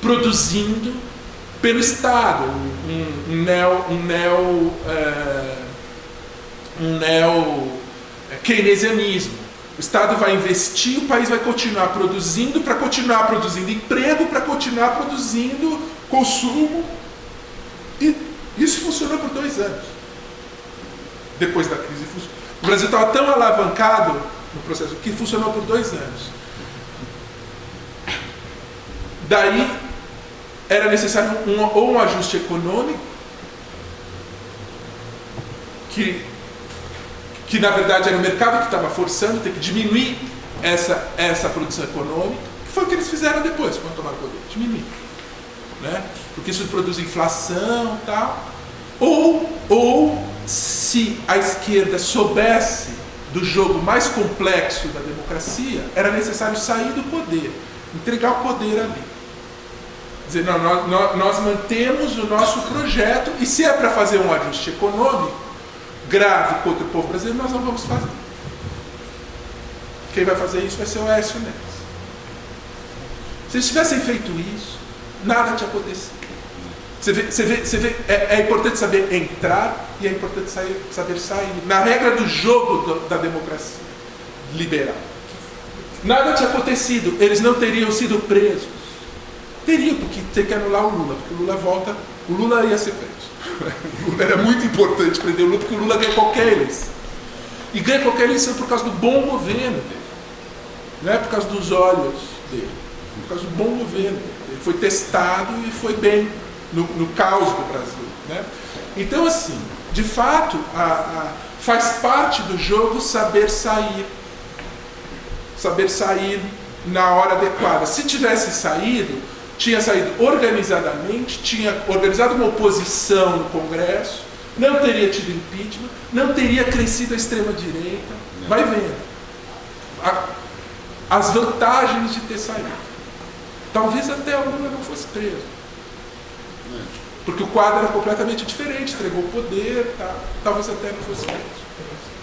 produzindo pelo Estado, um neo-keynesianismo. O Estado vai investir, o país vai continuar produzindo para continuar produzindo emprego, para continuar produzindo consumo. E isso funcionou por 2 anos. Depois da crise, o Brasil estava tão alavancado no processo que funcionou por 2 anos. Daí era necessário um ajuste econômico que na verdade era o mercado que estava forçando, ter que diminuir essa produção econômica, que foi o que eles fizeram depois, quando tomaram o poder, diminuir. Né? Porque isso produz inflação e tal. Ou se a esquerda soubesse do jogo mais complexo da democracia, era necessário sair do poder, entregar o poder ali. Dizer, não, nós mantemos o nosso projeto, e se é para fazer um ajuste econômico, grave contra o povo brasileiro, nós não vamos fazer. Quem vai fazer isso vai ser o Aécio Neves. Se eles tivessem feito isso, nada tinha acontecido. Você vê, é importante saber entrar e é importante saber sair. Na regra do jogo da democracia liberal. Nada tinha acontecido, eles não teriam sido presos. Teriam, porque tem que anular o Lula, porque o Lula volta, o Lula ia ser preso. O Lula era muito importante prender o Lula, porque o Lula ganha qualquer eleição. E ganha qualquer eleição por causa do bom governo dele. Não é por causa dos olhos dele, por causa do bom governo dele. Ele foi testado e foi bem no caos do Brasil. Né? Então, assim, de fato, faz parte do jogo saber sair. Saber sair na hora adequada. Se tivesse saído, tinha saído organizadamente, tinha organizado uma oposição no Congresso, não teria tido impeachment, não teria crescido a extrema-direita. Vai vendo. As vantagens de ter saído. Talvez até o Lula não fosse preso. Porque o quadro era completamente diferente, entregou o poder, tá? Talvez até não fosse preso.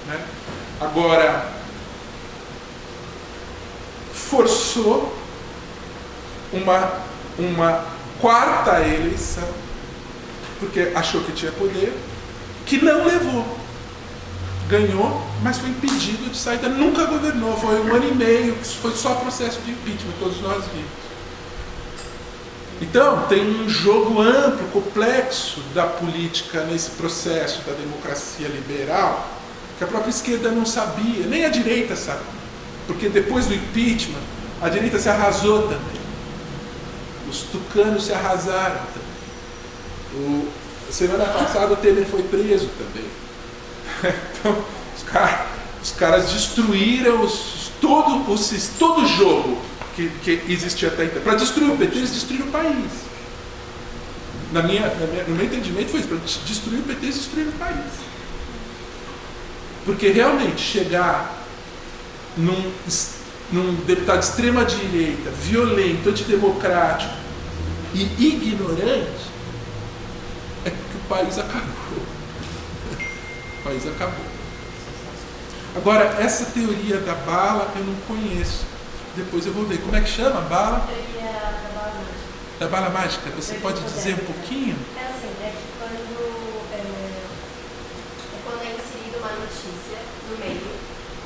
Né? Agora, forçou uma quarta eleição, porque achou que tinha poder, que não levou. Ganhou, mas foi impedido de saída, nunca governou, foi 1 ano e meio, foi só processo de impeachment, todos nós vimos. Então, tem um jogo amplo, complexo da política nesse processo da democracia liberal, que a própria esquerda não sabia, nem a direita sabia. Porque depois do impeachment, a direita se arrasou também. Os tucanos se arrasaram também. Semana passada o Temer foi preso também. Então, os caras destruíram todo o jogo que existia até então. Para destruir o PT, eles destruíram o país. No meu entendimento foi isso. Para destruir o PT, eles destruíram o país. Porque realmente chegar num deputado de extrema-direita, violento, antidemocrático e ignorante, é porque o país acabou. O país acabou. Agora, essa teoria da bala eu não conheço. Depois eu vou ver. Como é que chama a bala? Teoria da bala mágica. Da bala mágica? Você pode dizer um pouquinho? É assim, é que quando é inserida uma notícia no meio,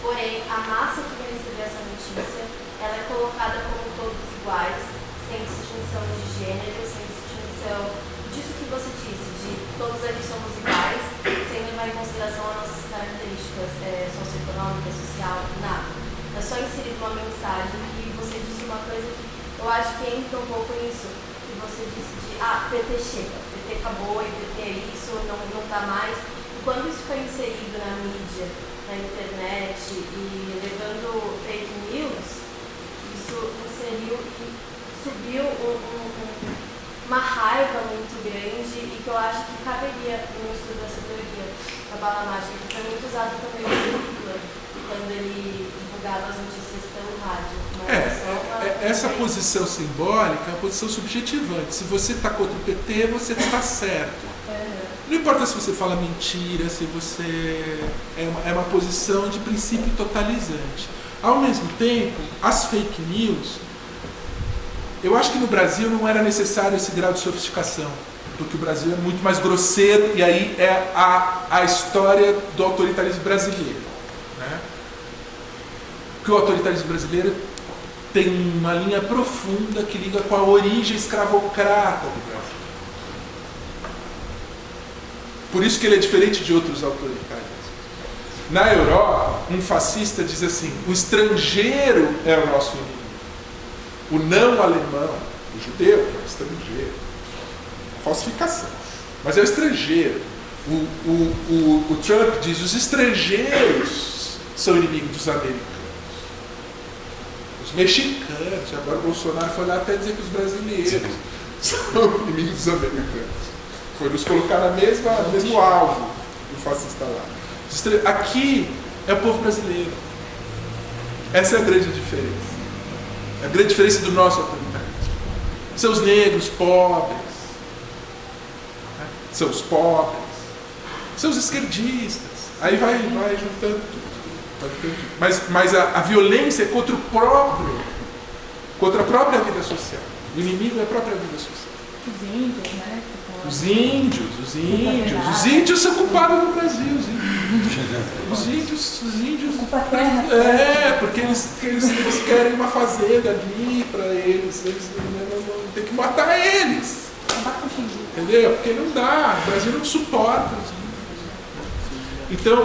porém a massa que vai receber essa notícia, ela é colocada como todos iguais, sem distinção de gênero, sem distinção disso que você disse, de todos aqui somos iguais, sem levar em consideração as nossas características socioeconômicas, social, nada. É só inserir uma mensagem e você disse uma coisa que eu acho que entra um pouco nisso, que você disse de, PT chega, PT acabou, e PT é isso, não tá mais. E quando isso foi inserido na mídia, na internet e levando fake news, isso inseriu e subiu uma raiva muito grande e que eu acho que caberia no estudo dessa teoria da bala mágica, que foi muito usado também no Hitler, quando ele divulgava as notícias pelo rádio. Essa posição simbólica é uma posição subjetivante. Se você está contra o PT, você está certo. Não importa se você fala mentira, se você... É uma posição de princípio totalizante. Ao mesmo tempo, as fake news... Eu acho que no Brasil não era necessário esse grau de sofisticação, porque o Brasil é muito mais grosseiro, e aí é a história do autoritarismo brasileiro. Né? Porque o autoritarismo brasileiro tem uma linha profunda que liga com a origem escravocrata do Brasil. Por isso que ele é diferente de outros autoritarismos. Na Europa, um fascista diz assim: o estrangeiro é o nosso inimigo. O não alemão, o judeu é o estrangeiro. Falsificação. Mas é o estrangeiro. O Trump diz: os estrangeiros são inimigos dos americanos. Os mexicanos, agora o Bolsonaro foi lá até dizer que os brasileiros são inimigos dos americanos. Foi nos colocar no mesmo alvo do fascista lá. Aqui é o povo brasileiro. Essa é a grande diferença. A grande diferença do nosso autoritarismo. São os negros pobres. São os pobres. são os esquerdistas. Aí vai juntando tudo. Mas a violência é contra a própria vida social. O inimigo é a própria vida social. Os índios, né? Os índios são culpados no Brasil. Os índios. Culpa terra. Porque eles querem uma fazenda ali para eles não tem que matar eles. Entendeu? Porque não dá, o Brasil não suporta os índios.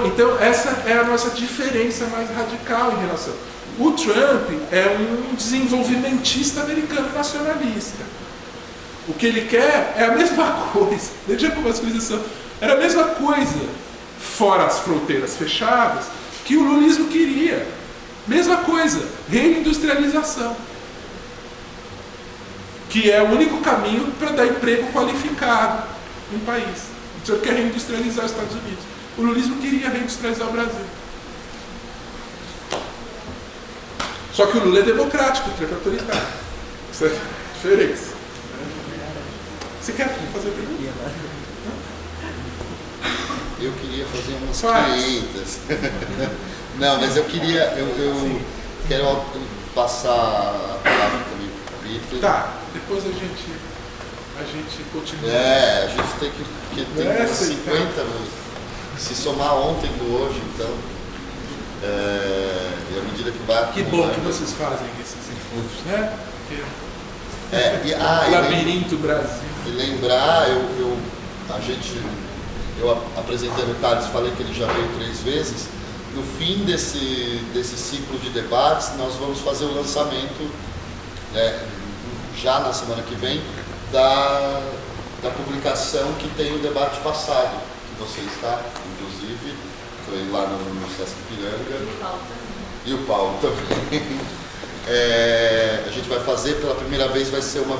Então essa é a nossa diferença mais radical em relação. O Trump é um desenvolvimentista americano nacionalista. O que ele quer é a mesma coisa. Veja como as coisas são. Era a mesma coisa, fora as fronteiras fechadas, que o lulismo queria. Mesma coisa, reindustrialização. Que é o único caminho para dar emprego qualificado no país. O senhor quer reindustrializar os Estados Unidos. O lulismo queria reindustrializar o Brasil. Só que o Lula é democrático, o Trump é autoritário. Isso é a diferença. Você quer fazer pergunta? Eu queria fazer umas 500. Não, mas eu queria. Eu quero passar a palavra também para o Peter. Tá, depois a gente continua. A gente tem que ter 50 minutos. Se somar ontem com hoje, então. E à medida que vai. Que bom que vocês fazem esses encontros, né? Labirinto Brasil. E lembrar, eu apresentando o Thales, falei que ele já veio 3 vezes. No fim desse ciclo de debates, nós vamos fazer o lançamento, já na semana que vem, da publicação que tem o debate passado, que você está, inclusive, foi lá no Sesc Ipiranga. E o Paulo também. A gente vai fazer, pela primeira vez, vai ser uma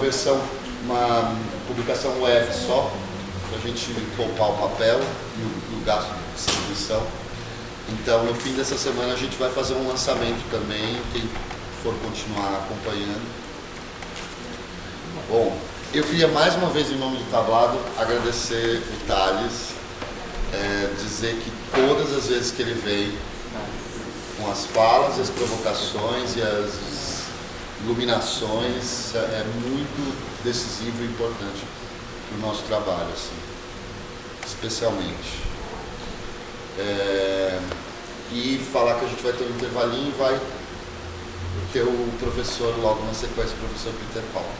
publicação web só, para a gente poupar o papel e o gasto de distribuição. Então, no fim dessa semana, a gente vai fazer um lançamento também, quem for continuar acompanhando. Bom, eu queria mais uma vez, em nome do Tablado, agradecer o Thales, dizer que todas as vezes que ele vem, com as falas, as provocações e as iluminações, é muito decisivo e importante para o nosso trabalho, assim, especialmente. E falar que a gente vai ter um intervalinho e vai ter o professor logo na sequência, o professor Peter Paulo.